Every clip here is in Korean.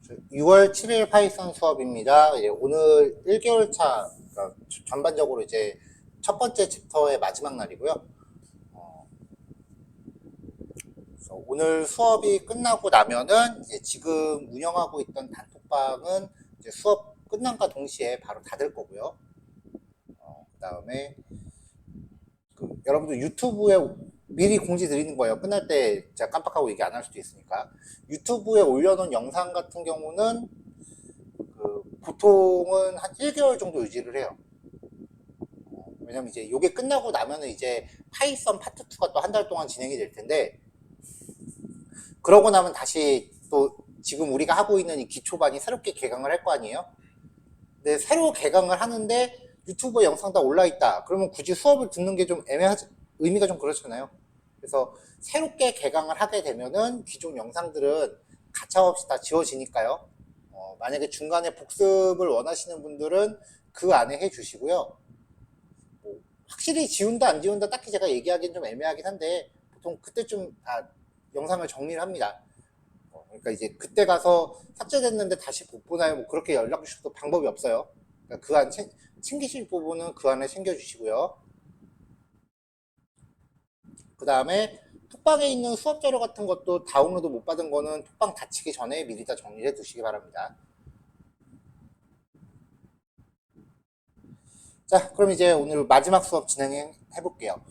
6월 7일 파이썬 수업입니다. 오늘 1개월 차, 그러니까 전반적으로 이제 첫 번째 챕터의 마지막 날이고요. 그래서 오늘 수업이 끝나고 나면은 이제 지금 운영하고 있던 단톡방은 이제 수업 끝난과 동시에 바로 닫을 거고요. 그 다음에 여러분들 유튜브에 미리 공지 드리는 거예요. 끝날 때 제가 깜빡하고 얘기 안 할 수도 있으니까. 유튜브에 올려놓은 영상 같은 경우는 보통은 한 1개월 정도 유지를 해요. 왜냐면 이제 이게 끝나고 나면은 이제 파이썬 파트 2가 또 한 달 동안 진행이 될 텐데, 그러고 나면 다시 또 지금 우리가 하고 있는 이 기초반이 새롭게 개강을 할 거 아니에요? 근데 새로 개강을 하는데 유튜브 영상 다 올라있다. 그러면 굳이 수업을 듣는 게 좀 의미가 좀 그렇잖아요. 그래서 새롭게 개강을 하게 되면은 기존 영상들은 가차없이 다 지워지니까요. 만약에 중간에 복습을 원하시는 분들은 그 안에 해주시고요. 확실히 지운다 안 지운다 딱히 제가 얘기하기는 좀 애매하긴 한데 보통 그때쯤 다 영상을 정리를 합니다. 그러니까 이제 그때 가서 삭제됐는데 다시 못 보나요? 뭐 그렇게 연락 주셔도 방법이 없어요. 그러니까 그 안 챙기실 부분은 그 안에 챙겨주시고요. 그 다음에 톡방에 있는 수업 자료 같은 것도 다운로드 못 받은 거는 톡방 닫히기 전에 미리 다 정리해 두시기 바랍니다. 자, 그럼 이제 오늘 마지막 수업 진행해 볼게요.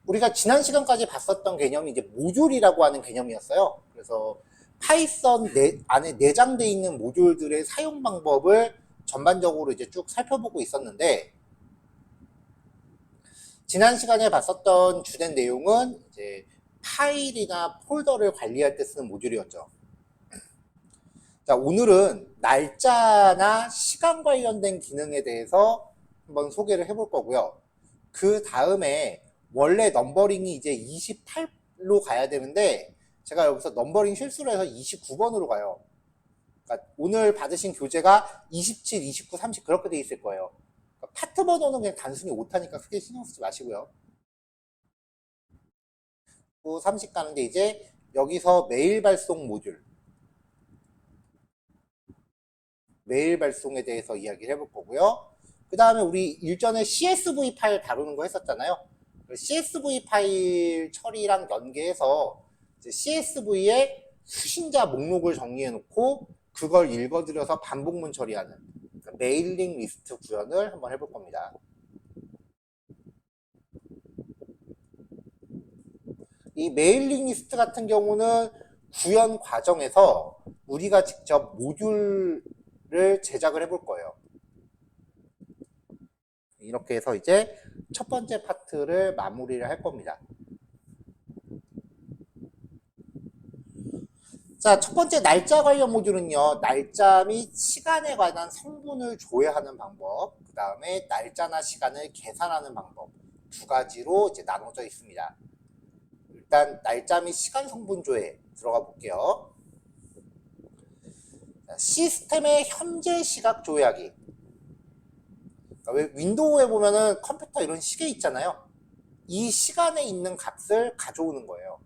우리가 지난 시간까지 봤었던 개념이 이제 모듈이라고 하는 개념이었어요. 그래서 파이썬 안에 내장되어 있는 모듈들의 사용 방법을 전반적으로 이제 쭉 살펴보고 있었는데, 지난 시간에 봤었던 주된 내용은 이제 파일이나 폴더를 관리할 때 쓰는 모듈이었죠. 자, 오늘은 날짜나 시간 관련된 기능에 대해서 한번 소개를 해볼 거고요. 그 다음에 원래 넘버링이 이제 28로 가야 되는데 제가 여기서 넘버링 실수로 해서 29번으로 가요. 그러니까 오늘 받으신 교재가 27, 29, 30 그렇게 돼 있을 거예요. 그러니까 파트 번호는 그냥 단순히 오타니까 크게 신경 쓰지 마시고요. 30 가는데 이제 여기서 메일 발송 모듈, 메일 발송에 대해서 이야기를 해볼 거고요. 그 다음에 우리 일전에 CSV 파일 다루는 거 했었잖아요. CSV 파일 처리랑 연계해서 CSV에 수신자 목록을 정리해 놓고 그걸 읽어드려서 반복문 처리하는 메일링 리스트 구현을 한번 해볼 겁니다. 이 메일링 리스트 같은 경우는 구현 과정에서 우리가 직접 모듈을 제작을 해볼 거예요. 이렇게 해서 이제 첫 번째 파트를 마무리를 할 겁니다. 자, 첫 번째 날짜 관련 모듈은요, 날짜 및 시간에 관한 성분을 조회하는 방법, 그 다음에 날짜나 시간을 계산하는 방법, 두 가지로 이제 나눠져 있습니다. 일단 날짜 및 시간 성분 조회 들어가 볼게요. 시스템의 현재 시각 조회하기. 그러니까 왜 윈도우에 보면은 컴퓨터 이런 시계 있잖아요. 이 시간에 있는 값을 가져오는 거예요.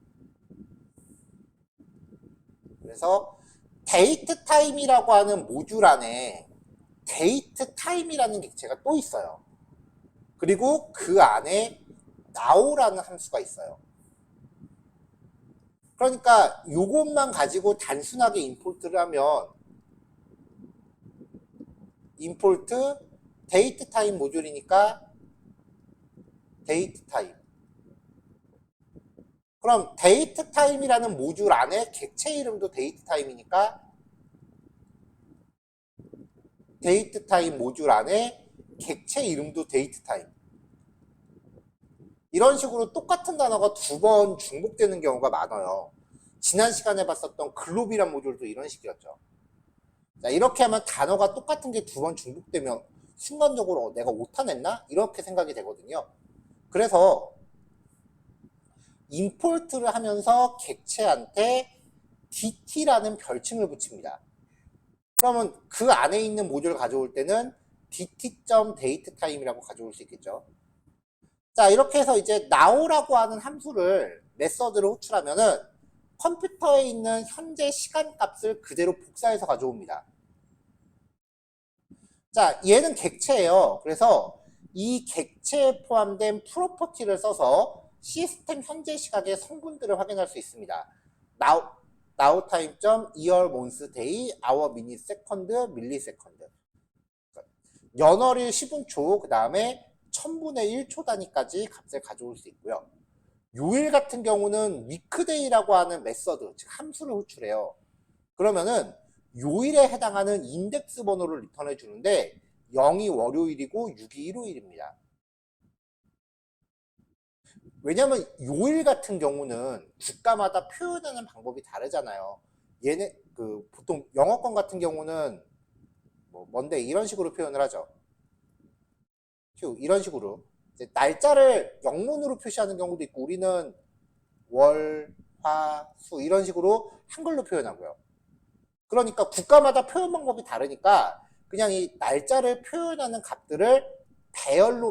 그래서 데이트 타임이라고 하는 모듈 안에 데이트 타임이라는 객체가 또 있어요. 그리고 그 안에 now라는 함수가 있어요. 그러니까 이것만 가지고 단순하게 임포트를 하면 임포트 데이트 타임 모듈이니까 데이트 타임. 그럼 데이트 타임이라는 모듈 안에 객체 이름도 데이트 타임이니까 데이트 타임 모듈 안에 객체 이름도 데이트 타임. 이런 식으로 똑같은 단어가 두 번 중복되는 경우가 많아요. 지난 시간에 봤었던 글로비란 모듈도 이런 식이었죠. 자, 이렇게 하면 단어가 똑같은 게 두 번 중복되면 순간적으로 내가 오타 냈나? 이렇게 생각이 되거든요. 그래서 임포트를 하면서 객체한테 DT라는 별칭을 붙입니다. 그러면 그 안에 있는 모듈을 가져올 때는 dt.dateTime이라고 가져올 수 있겠죠. 자, 이렇게 해서 이제 now라고 하는 함수를 메서드로 호출하면은 컴퓨터에 있는 현재 시간 값을 그대로 복사해서 가져옵니다. 자, 얘는 객체예요. 그래서 이 객체에 포함된 프로퍼티를 써서 시스템 현재 시각의 성분들을 확인할 수 있습니다. now time, year, month, day, hour, minute, second, millisecond. 연월일 10분초, 그 다음에 1000분의 1초 단위까지 값을 가져올 수 있고요. 요일 같은 경우는 weekday라고 하는 메서드, 즉 함수를 호출해요. 그러면은 요일에 해당하는 인덱스 번호를 리턴해 주는데 0이 월요일이고 6이 일요일입니다. 왜냐면 요일 같은 경우는 국가마다 표현하는 방법이 다르잖아요. 얘네 보통 영어권 같은 경우는 뭐 먼데 이런 식으로 표현을 하죠. 이런 식으로 이제 날짜를 영문으로 표시하는 경우도 있고 우리는 월, 화, 수 이런 식으로 한글로 표현하고요. 그러니까 국가마다 표현 방법이 다르니까 그냥 이 날짜를 표현하는 값들을 배열로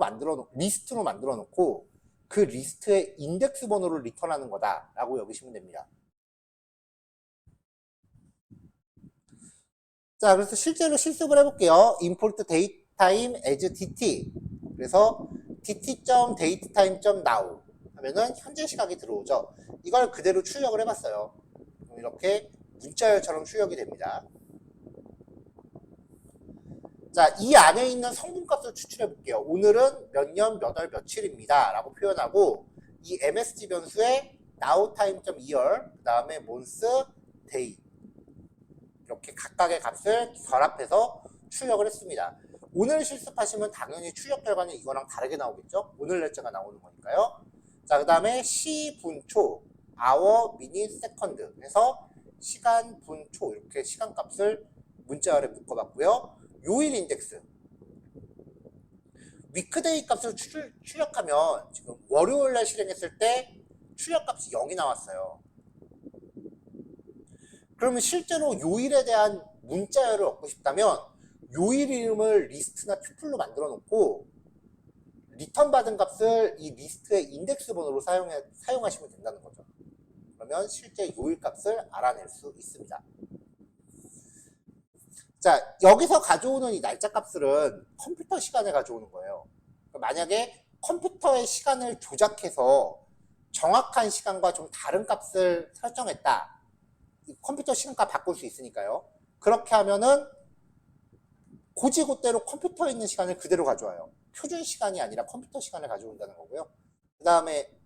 리스트로 만들어 놓고 그 리스트의 인덱스 번호를 리턴하는 거다라고 여기시면 됩니다. 자, 그래서 실제로 실습을 해볼게요. import datetime as dt. 그래서 dt.datetime.now 하면은 현재 시각이 들어오죠. 이걸 그대로 출력을 해봤어요. 이렇게 문자열처럼 출력이 됩니다. 자, 이 안에 있는 성분값을 추출해 볼게요. 오늘은 몇 년, 몇 월, 며칠입니다. 라고 표현하고 이 MSG 변수에 now time.year, 그 다음에 month, day 이렇게 각각의 값을 결합해서 출력을 했습니다. 오늘 실습하시면 당연히 출력 결과는 이거랑 다르게 나오겠죠? 오늘 날짜가 나오는 거니까요. 자, 그 다음에 시, 분, 초, hour, minute, second 해서 시간, 분, 초 이렇게 시간 값을 문자열에 묶어봤고요. 요일 인덱스 위크데이 값을 출력하면 지금 월요일날 실행했을 때 출력값이 0이 나왔어요. 그러면 실제로 요일에 대한 문자열을 얻고 싶다면 요일 이름을 리스트나 튜플로 만들어 놓고 리턴 받은 값을 이 리스트의 인덱스 번호로 사용하시면 된다는 거죠. 그러면 실제 요일 값을 알아낼 수 있습니다. 자, 여기서 가져오는 이 날짜 값들은 컴퓨터 시간에 가져오는 거예요. 만약에 컴퓨터의 시간을 조작해서 정확한 시간과 좀 다른 값을 설정했다. 컴퓨터 시간값 바꿀 수 있으니까요. 그렇게 하면은 고지고대로 컴퓨터에 있는 시간을 그대로 가져와요. 표준 시간이 아니라 컴퓨터 시간을 가져온다는 거고요. 그 다음에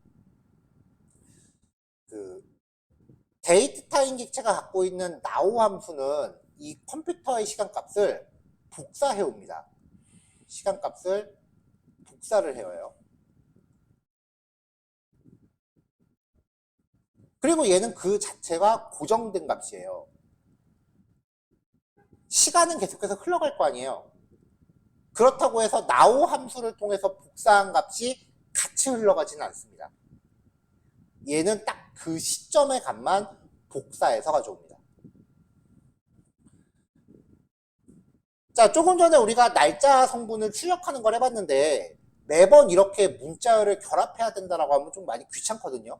데이트 타임 객체가 갖고 있는 now 함수는 이 컴퓨터의 시간값을 복사해 옵니다. 시간값을 복사를 해요. 그리고 얘는 그 자체가 고정된 값이에요. 시간은 계속해서 흘러갈 거 아니에요. 그렇다고 해서 now 함수를 통해서 복사한 값이 같이 흘러가지는 않습니다. 얘는 딱 그 시점의 값만 복사해서 가져옵니다. 자, 조금 전에 우리가 날짜 성분을 출력하는 걸 해봤는데 매번 이렇게 문자열을 결합해야 된다라고 하면 좀 많이 귀찮거든요.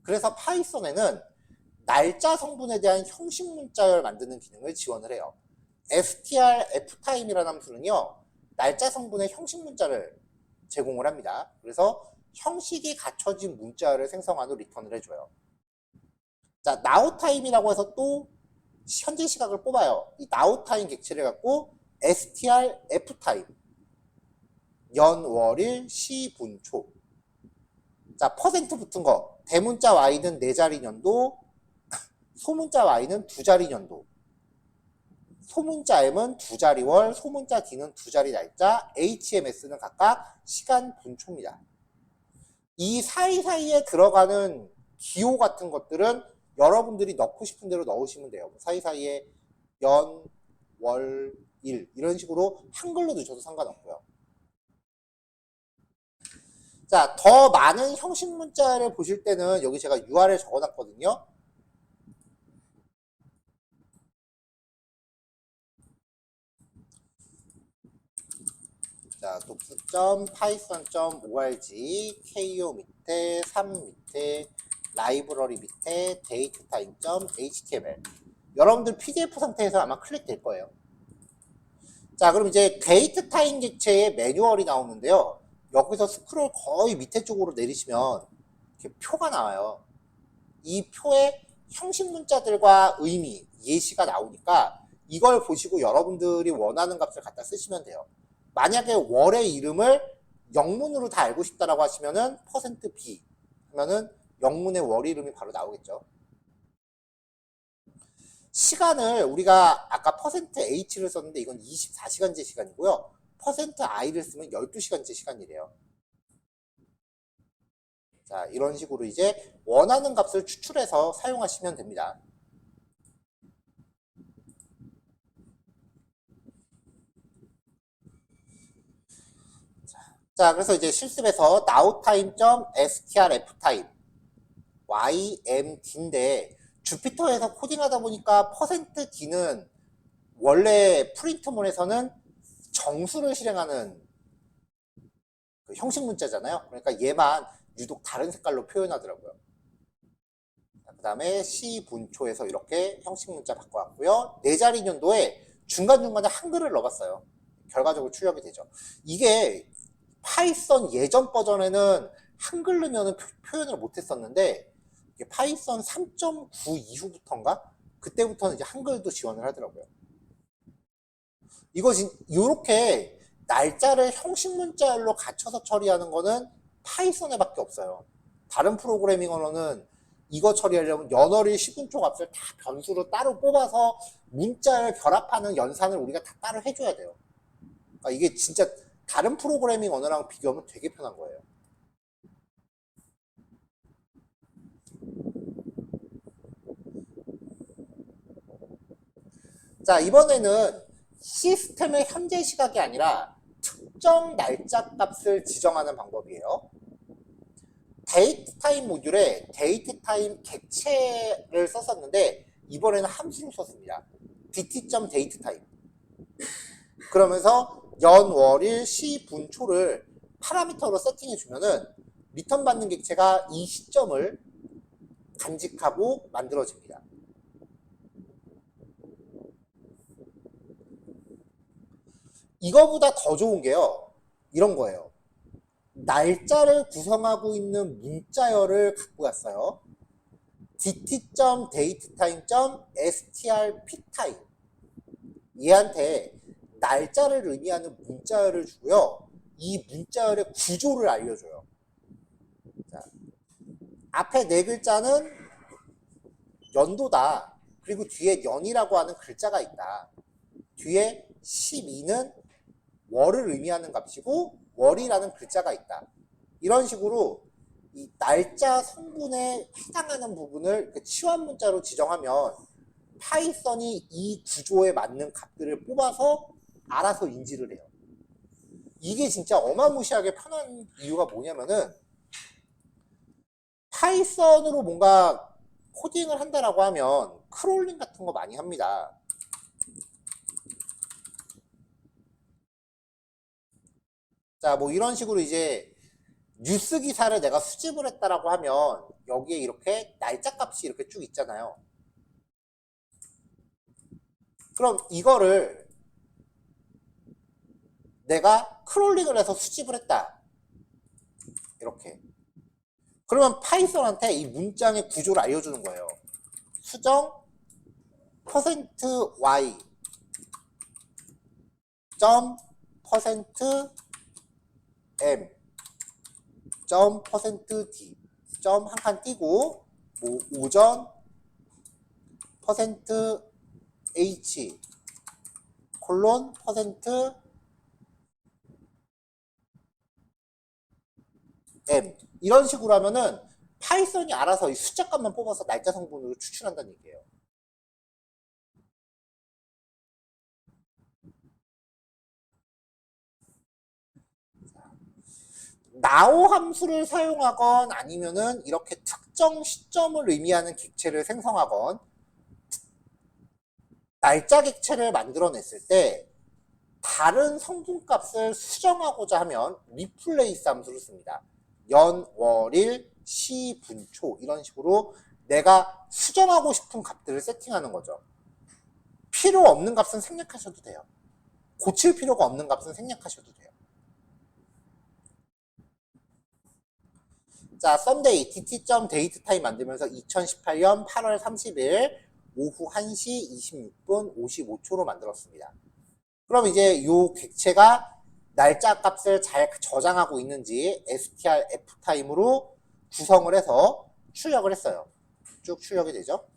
그래서 파이썬에는 날짜 성분에 대한 형식 문자열 만드는 기능을 지원을 해요. strftime이라는 함수는요, 날짜 성분의 형식 문자를 제공을 합니다. 그래서 형식이 갖춰진 문자열을 생성한 후 리턴을 해줘요. 자, nowtime이라고 해서 또 현재 시각을 뽑아요. 이 nowtime 객체를 갖고 strftime 연, 월일, 시, 분, 초. 자, 퍼센트 붙은 거. 대문자 y는 4자리 년도, 소문자 y는 2자리 년도. 소문자 m은 2자리 월, 소문자 d는 2자리 날짜, HMS는 각각 시간, 분, 초입니다. 이 사이사이에 들어가는 기호 같은 것들은 여러분들이 넣고 싶은 대로 넣으시면 돼요. 사이사이에 연, 월, 일 이런 식으로 한글로 넣으셔도 상관없고요. 자, 더 많은 형식 문자를 보실 때는 여기 제가 URL 적어놨거든요. 자, 독스.python.org ko 밑에 3 밑에 라이브러리 밑에 datetime.html. 여러분들 PDF 상태에서 아마 클릭될 거예요. 자, 그럼 이제 datetime 객체의 매뉴얼이 나오는데요. 여기서 스크롤 거의 밑에 쪽으로 내리시면 이렇게 표가 나와요. 이 표에 형식 문자들과 의미, 예시가 나오니까 이걸 보시고 여러분들이 원하는 값을 갖다 쓰시면 돼요. 만약에 월의 이름을 영문으로 다 알고 싶다라고 하시면은 %b 하면은 영문의 월 이름이 바로 나오겠죠. 시간을 우리가 아까 %h를 썼는데 이건 24시간제 시간이고요. %i를 쓰면 12시간제 시간이래요. 자, 이런 식으로 이제 원하는 값을 추출해서 사용하시면 됩니다. 자, 그래서 이제 실습에서 nowtime.strftime ymd인데 주피터에서 코딩하다 보니까 %d는 원래 프린트문에서는 정수를 실행하는 그 형식 문자잖아요. 그러니까 얘만 유독 다른 색깔로 표현하더라고요. 그 다음에 C 분초에서 이렇게 형식 문자 바꿔왔고요. 네 자리 년도에 중간중간에 한글을 넣어봤어요. 결과적으로 출력이 되죠. 이게 파이썬 예전 버전에는 한글 넣으면 표현을 못했었는데 파이썬 3.9 이후부터인가? 그때부터는 이제 한글도 지원을 하더라고요. 이렇게 날짜를 형식 문자열로 갖춰서 처리하는 거는 파이썬에 밖에 없어요. 다른 프로그래밍 언어는 이거 처리하려면 연월일 시분초 값을 다 변수로 따로 뽑아서 문자를 결합하는 연산을 우리가 다 따로 해줘야 돼요. 그러니까 이게 진짜 다른 프로그래밍 언어랑 비교하면 되게 편한 거예요. 자, 이번에는 시스템의 현재 시각이 아니라 특정 날짜 값을 지정하는 방법이에요. 데이트타임 모듈에 데이트타임 객체를 썼었는데 이번에는 함수를 썼습니다. dt.datetime. 그러면서 연, 월일, 시, 분, 초를 파라미터로 세팅해주면은 리턴 받는 객체가 이 시점을 간직하고 만들어집니다. 이거보다 더 좋은 게요. 이런 거예요. 날짜를 구성하고 있는 문자열을 갖고 왔어요. dt.datetime.strptime 얘한테 날짜를 의미하는 문자열을 주고요. 이 문자열의 구조를 알려줘요. 자, 앞에 네 글자는 연도다. 그리고 뒤에 연이라고 하는 글자가 있다. 뒤에 12는 월을 의미하는 값이고 월이라는 글자가 있다. 이런 식으로 이 날짜 성분에 해당하는 부분을 치환 문자로 지정하면 파이썬이 이 구조에 맞는 값들을 뽑아서 알아서 인지를 해요. 이게 진짜 어마무시하게 편한 이유가 뭐냐면은 파이썬으로 뭔가 코딩을 한다라고 하면 크롤링 같은 거 많이 합니다. 자, 뭐 이런 식으로 이제 뉴스 기사를 내가 수집을 했다라고 하면 여기에 이렇게 날짜 값이 이렇게 쭉 있잖아요. 그럼 이거를 내가 크롤링을 해서 수집을 했다. 이렇게. 그러면 파이썬한테 이 문장의 구조를 알려주는 거예요. 수정 %y 점 %m 점 %d 점 한 칸 띄고 뭐 오전 %h 콜론 %m 이런 식으로 하면은 파이썬이 알아서 이 숫자 값만 뽑아서 날짜 성분으로 추출한다는 얘기예요. now 함수를 사용하건 아니면은 이렇게 특정 시점을 의미하는 객체를 생성하건 날짜 객체를 만들어냈을 때 다른 성분값을 수정하고자 하면 replace 함수를 씁니다. 연, 월, 일, 시분초 이런 식으로 내가 수정하고 싶은 값들을 세팅하는 거죠. 필요 없는 값은 생략하셔도 돼요. 고칠 필요가 없는 값은 생략하셔도 돼요. 자, 썬데이 dt.dateTime 만들면서 2018년 8월 30일 오후 1시 26분 55초로 만들었습니다. 그럼 이제 요 객체가 날짜 값을 잘 저장하고 있는지 str ftime으로 구성을 해서 출력을 했어요. 쭉 출력이 되죠.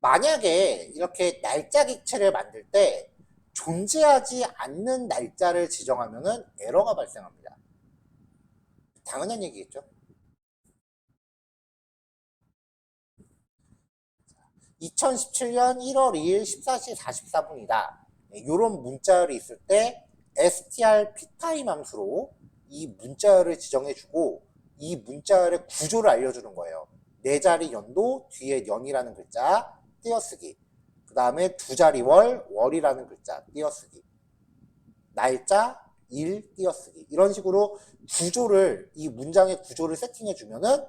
만약에 이렇게 날짜 객체를 만들 때 존재하지 않는 날짜를 지정하면은 에러가 발생합니다. 당연한 얘기겠죠. 2017년 1월 2일 14시 44분이다. 이런 문자열이 있을 때 str ptime 함수로 이 문자열을 지정해주고 이 문자열의 구조를 알려주는 거예요. 네 자리 연도 뒤에 연이라는 글자 띄어쓰기, 그 다음에 두 자리 월이라는 글자 띄어쓰기, 날짜 일 띄어쓰기, 이런 식으로 구조를, 이 문장의 구조를 세팅해주면은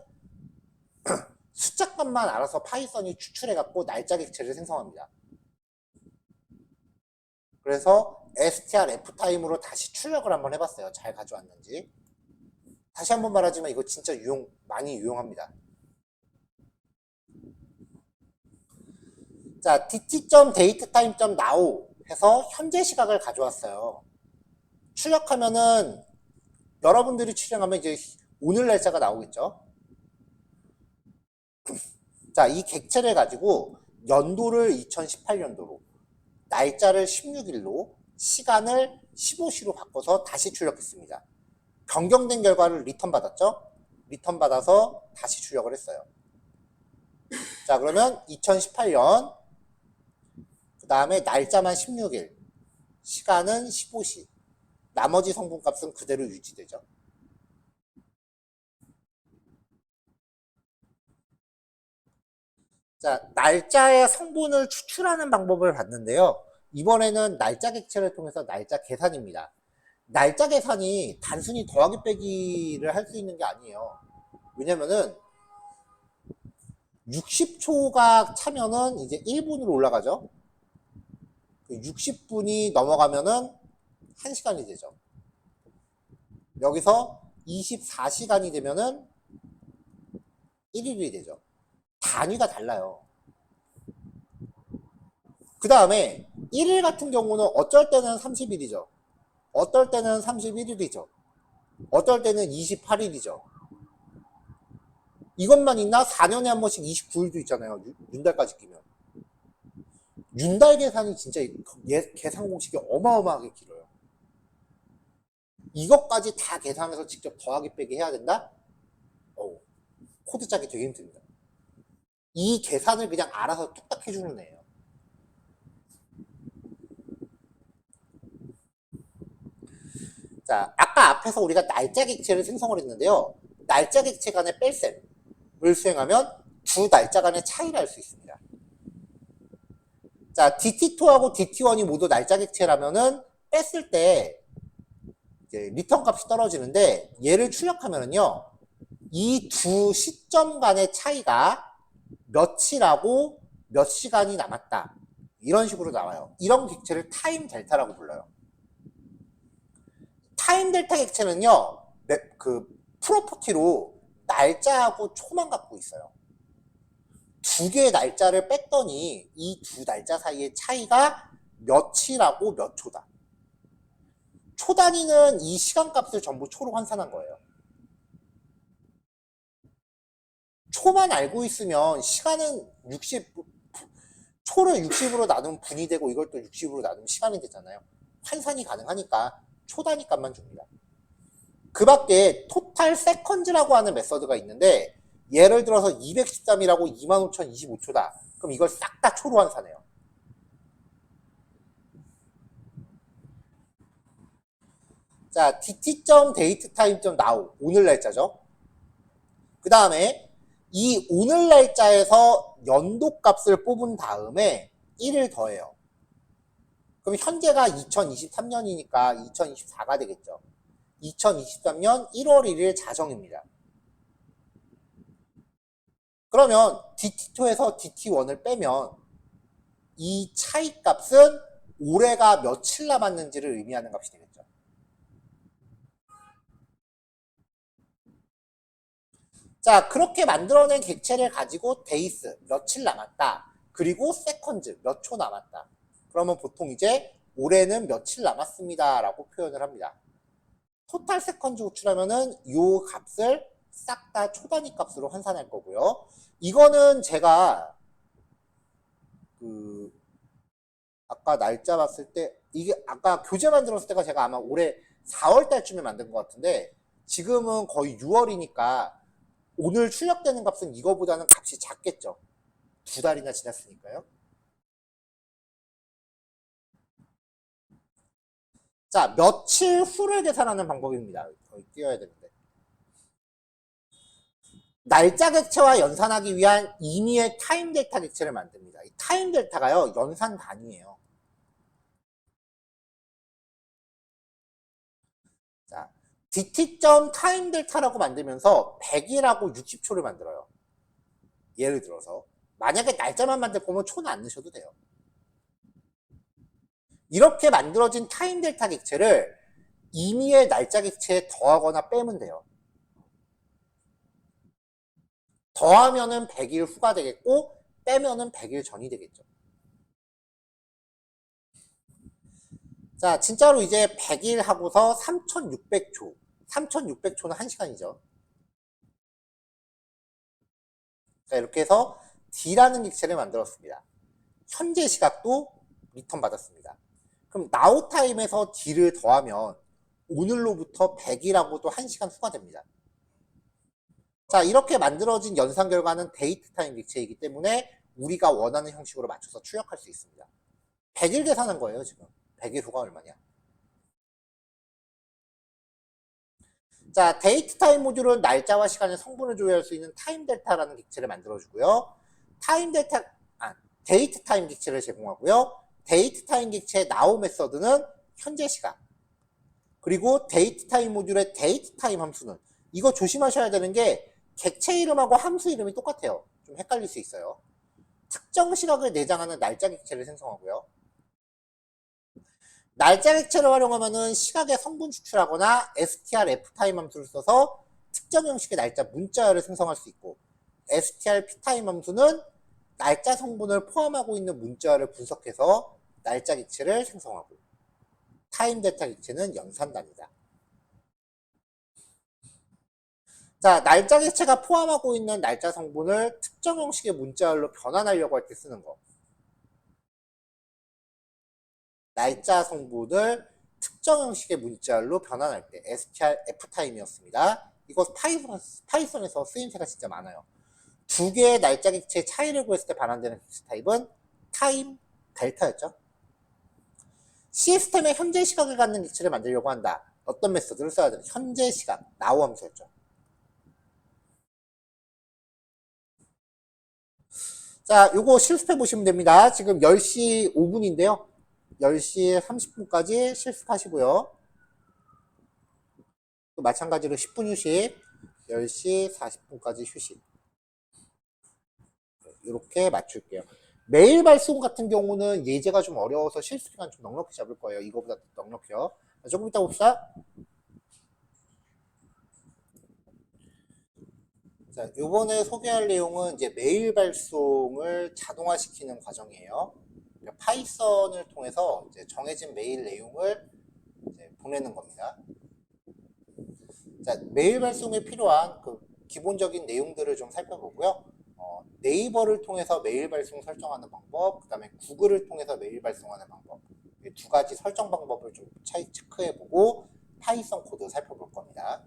숫자값만 알아서 파이썬이 추출해갖고 날짜 객체를 생성합니다. 그래서 str ftime으로 다시 출력을 한번 해봤어요. 잘 가져왔는지. 다시 한번 말하지만 이거 진짜 많이 유용합니다. 자, dt.datetime.now 해서 현재 시각을 가져왔어요. 출력하면은 여러분들이 출력하면 이제 오늘 날짜가 나오겠죠. 자, 이 객체를 가지고 연도를 2018년도로, 날짜를 16일로, 시간을 15시로 바꿔서 다시 출력했습니다. 변경된 결과를 리턴 받았죠? 리턴 받아서 다시 출력을 했어요. 자, 그러면 2018년, 그 다음에 날짜만 16일, 시간은 15시, 나머지 성분값은 그대로 유지되죠. 자, 날짜의 성분을 추출하는 방법을 봤는데요. 이번에는 날짜 객체를 통해서 날짜 계산입니다. 날짜 계산이 단순히 더하기 빼기를 할 수 있는 게 아니에요. 왜냐면은 60초가 차면은 이제 1분으로 올라가죠. 60분이 넘어가면은 1시간이 되죠. 여기서 24시간이 되면은 1일이 되죠. 단위가 달라요. 그 다음에 1일 같은 경우는 어쩔 때는 30일이죠. 어떨 때는 31일이죠. 어떨 때는 28일이죠. 이것만 있나? 4년에 한 번씩 29일도 있잖아요. 윤달까지 끼면. 윤달 계산이 진짜 계산 공식이 어마어마하게 길어요. 이것까지 다 계산해서 직접 더하기 빼기 해야 된다? 코드 짜기 되게 힘듭니다. 이 계산을 그냥 알아서 뚝딱 해주는 애예요. 자, 아까 앞에서 우리가 날짜 객체를 생성을 했는데요. 날짜 객체 간의 뺄셈을 수행하면 두 날짜 간의 차이를 알 수 있습니다. 자, dt2하고 dt1이 모두 날짜 객체라면은 뺐을 때 이제 리턴 값이 떨어지는데, 얘를 출력하면은요, 이 두 시점 간의 차이가 며칠하고 몇 시간이 남았다, 이런 식으로 나와요. 이런 객체를 타임 델타라고 불러요. 타임 델타 객체는요, 그 프로퍼티로 날짜하고 초만 갖고 있어요. 두 개의 날짜를 뺐더니 이 두 날짜 사이의 차이가 며칠하고 몇 초다. 초 단위는 이 시간값을 전부 초로 환산한 거예요. 초만 알고 있으면 시간은 초를 60으로 나누면 분이 되고 이걸 또 60으로 나누면 시간이 되잖아요. 환산이 가능하니까 초 단위 값만 줍니다. 그 밖에 토탈 세컨즈라고 하는 메서드가 있는데, 예를 들어서 213이라고 25,025초다. 그럼 이걸 싹 다 초로 환산해요. 자, dt.datetime.now 오늘 날짜죠. 그 다음에 이 오늘 날짜에서 연도 값을 뽑은 다음에 1을 더해요. 그럼 현재가 2023년이니까 2024가 되겠죠. 2023년 1월 1일 자정입니다. 그러면 DT2에서 DT1을 빼면 이 차이 값은 올해가 며칠 남았는지를 의미하는 값이 되겠죠. 자, 그렇게 만들어낸 객체를 가지고 데이스, 며칠 남았다. 그리고 세컨즈, 몇 초 남았다. 그러면 보통 이제 올해는 며칠 남았습니다. 라고 표현을 합니다. 토탈 세컨즈 호출하면은 요 값을 싹 다 초단위 값으로 환산할 거고요. 이거는 제가 아까 날짜 봤을 때 이게 아까 교재 만들었을 때가 제가 아마 올해 4월 달쯤에 만든 것 같은데 지금은 거의 6월이니까 오늘 출력되는 값은 이거보다는 값이 작겠죠. 2달이나 지났으니까요. 자, 며칠 후를 계산하는 방법입니다. 거의 띄워야 되는데. 날짜 객체와 연산하기 위한 임의의 타임 델타 객체를 만듭니다. 이 타임 델타가요, 연산 단위예요. 자, dt.타임 델타라고 만들면서 100일하고 60초를 만들어요. 예를 들어서 만약에 날짜만 만들 거면 초는 안 넣으셔도 돼요. 이렇게 만들어진 타임 델타 객체를 임의의 날짜 객체에 더하거나 빼면 돼요. 더하면은 100일 후가 되겠고 빼면은 100일 전이 되겠죠. 자, 진짜로 이제 100일 하고서 3600초. 3600초는 1시간이죠. 자, 이렇게 해서 D라는 객체를 만들었습니다. 현재 시각도 리턴 받았습니다. 그럼 now time에서 D를 더하면 오늘로부터 100일하고도 1시간 후가 됩니다. 자, 이렇게 만들어진 연산 결과는 데이트 타임 객체이기 때문에 우리가 원하는 형식으로 맞춰서 출력할 수 있습니다. 100일 계산한 거예요, 지금. 100일 후가 얼마냐? 자, 데이트 타임 모듈은 날짜와 시간의 성분을 조회할 수 있는 타임 델타라는 객체를 만들어주고요. 데이트 타임 객체를 제공하고요. 데이트 타임 객체의 now 메서드는 현재 시각. 그리고 데이트 타임 모듈의 데이트 타임 함수는 이거 조심하셔야 되는 게 객체 이름하고 함수 이름이 똑같아요. 좀 헷갈릴 수 있어요. 특정 시각을 내장하는 날짜 객체를 생성하고요. 날짜 객체를 활용하면은 시각의 성분 추출하거나 strf 타임 함수를 써서 특정 형식의 날짜 문자열을 생성할 수 있고 strp 타임 함수는 날짜 성분을 포함하고 있는 문자열을 분석해서 날짜 객체를 생성하고 타임 델타 객체는 연산 단위다. 자, 날짜 객체가 포함하고 있는 날짜 성분을 특정 형식의 문자열로 변환하려고 할 때 쓰는 거. 날짜 성분을 특정 형식의 문자열로 변환할 때 strf 타임이었습니다. 이거 파이썬에서 쓰임새가 진짜 많아요. 두 개의 날짜 객체의 차이를 구했을 때 반환되는 객체 타입은 타임 델타였죠. 시스템의 현재 시각을 갖는 객체를 만들려고 한다. 어떤 메소드를 써야 되나? 현재 시각, now 함수였죠. 자, 요거 실습해 보시면 됩니다. 지금 10시 5분인데요. 10시 30분까지 실습하시고요. 또 마찬가지로 10분 휴식, 10시 40분까지 휴식. 이렇게 맞출게요. 메일 발송 같은 경우는 예제가 좀 어려워서 실습 시간 좀 넉넉히 잡을 거예요. 이거보다 넉넉히요. 조금 이따 봅시다. 자, 요번에 소개할 내용은 이제 메일 발송을 자동화시키는 과정이에요. 그러니까 파이썬을 통해서 이제 정해진 메일 내용을 이제 보내는 겁니다. 자, 메일 발송에 필요한 그 기본적인 내용들을 좀 살펴보고요. 네이버를 통해서 메일 발송 설정하는 방법, 그 다음에 구글을 통해서 메일 발송하는 방법, 이 두 가지 설정 방법을 좀 차이 체크해보고 파이썬 코드 살펴볼 겁니다.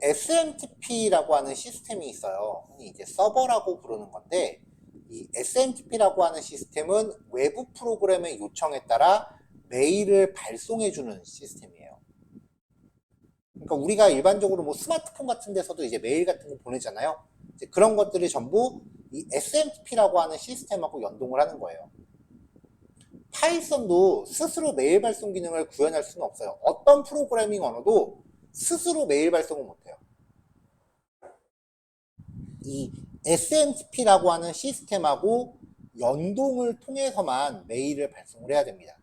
SMTP라고 하는 시스템이 있어요. 흔히 이제 서버라고 부르는 건데, 이 SMTP라고 하는 시스템은 외부 프로그램의 요청에 따라 메일을 발송해주는 시스템이에요. 그러니까 우리가 일반적으로 뭐 스마트폰 같은 데서도 이제 메일 같은 거 보내잖아요. 이제 그런 것들이 전부 이 SMTP라고 하는 시스템하고 연동을 하는 거예요. 파이썬도 스스로 메일 발송 기능을 구현할 수는 없어요. 어떤 프로그래밍 언어도 스스로 메일 발송을 못해요. 이 SMTP라고 하는 시스템하고 연동을 통해서만 메일을 발송을 해야 됩니다.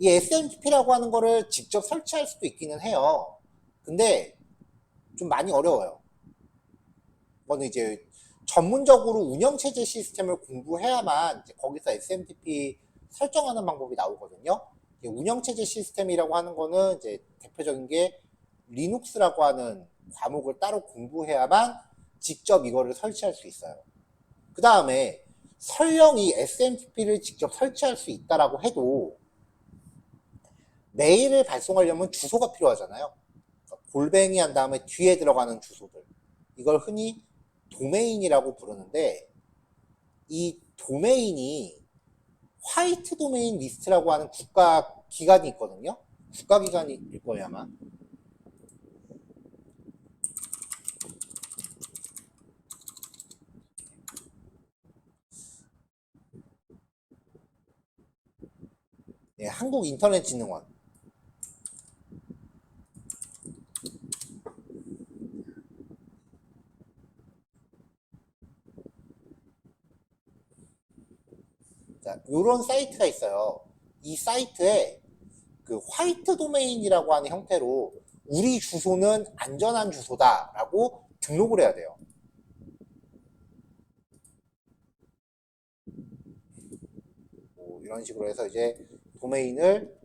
이 SMTP라고 하는 거를 직접 설치할 수도 있기는 해요. 근데 좀 많이 어려워요. 이거는 이제 전문적으로 운영체제 시스템을 공부해야만 이제 거기서 SMTP 설정하는 방법이 나오거든요. 운영체제 시스템이라고 하는 거는 이제 대표적인 게 리눅스라고 하는 과목을 따로 공부해야만 직접 이거를 설치할 수 있어요. 그 다음에 설령 이 SMTP를 직접 설치할 수 있다라고 해도 메일을 발송하려면 주소가 필요하잖아요. 그러니까 골뱅이 한 다음에 뒤에 들어가는 주소들. 이걸 흔히 도메인이라고 부르는데 이 도메인이 화이트 도메인 리스트라고 하는 국가 기관이 있거든요. 국가 기관일 거예요 아마. 네, 한국인터넷진흥원. 자, 요런 사이트가 있어요. 이 사이트에 그 화이트 도메인이라고 하는 형태로 우리 주소는 안전한 주소다라고 등록을 해야 돼요. 뭐 이런 식으로 해서 이제 도메인을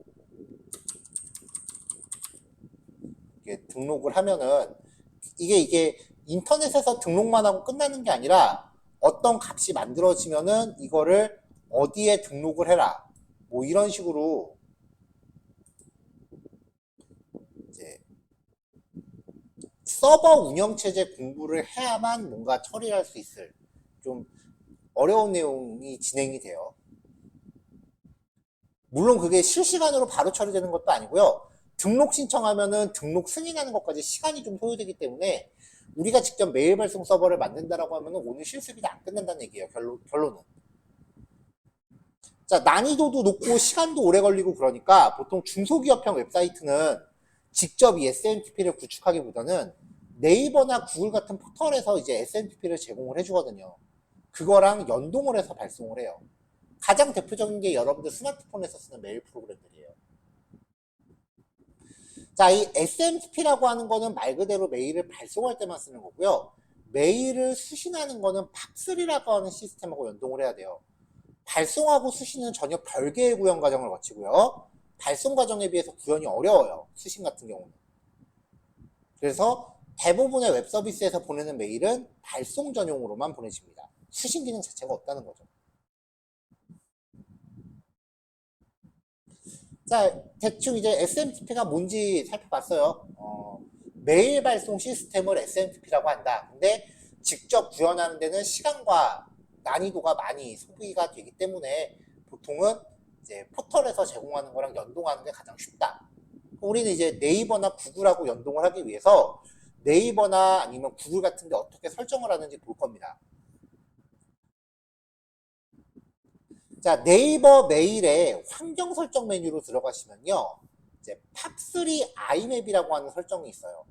이렇게 등록을 하면은 이게 인터넷에서 등록만 하고 끝나는 게 아니라 어떤 값이 만들어지면은 이거를 어디에 등록을 해라 뭐 이런 식으로 이제 서버 운영체제 공부를 해야만 뭔가 처리할 수 있을 좀 어려운 내용이 진행이 돼요. 물론 그게 실시간으로 바로 처리되는 것도 아니고요. 등록 신청하면은 등록 승인하는 것까지 시간이 좀 소요되기 때문에 우리가 직접 메일 발송 서버를 만든다라고 하면은 오늘 실습이 안 끝난다는 얘기예요. 결론은. 자, 난이도도 높고 시간도 오래 걸리고 그러니까 보통 중소기업형 웹사이트는 직접 이 SMTP를 구축하기보다는 네이버나 구글 같은 포털에서 이제 SMTP를 제공을 해주거든요. 그거랑 연동을 해서 발송을 해요. 가장 대표적인 게 여러분들 스마트폰에서 쓰는 메일 프로그램들이에요. 자, 이 SMTP라고 하는 거는 말 그대로 메일을 발송할 때만 쓰는 거고요. 메일을 수신하는 거는 팝3라고 하는 시스템하고 연동을 해야 돼요. 발송하고 수신은 전혀 별개의 구현 과정을 거치고요. 발송 과정에 비해서 구현이 어려워요. 수신 같은 경우는. 그래서 대부분의 웹 서비스에서 보내는 메일은 발송 전용으로만 보내집니다. 수신 기능 자체가 없다는 거죠. 자, 대충 이제 SMTP가 뭔지 살펴봤어요. 메일 발송 시스템을 SMTP라고 한다. 근데 직접 구현하는 데는 시간과 난이도가 많이 소비가 되기 때문에 보통은 이제 포털에서 제공하는 거랑 연동하는 게 가장 쉽다. 우리는 이제 네이버나 구글하고 연동을 하기 위해서 네이버나 아니면 구글 같은 데 어떻게 설정을 하는지 볼 겁니다. 자, 네이버 메일의 환경 설정 메뉴로 들어가시면요. 이제 팝3 아이맵이라고 하는 설정이 있어요.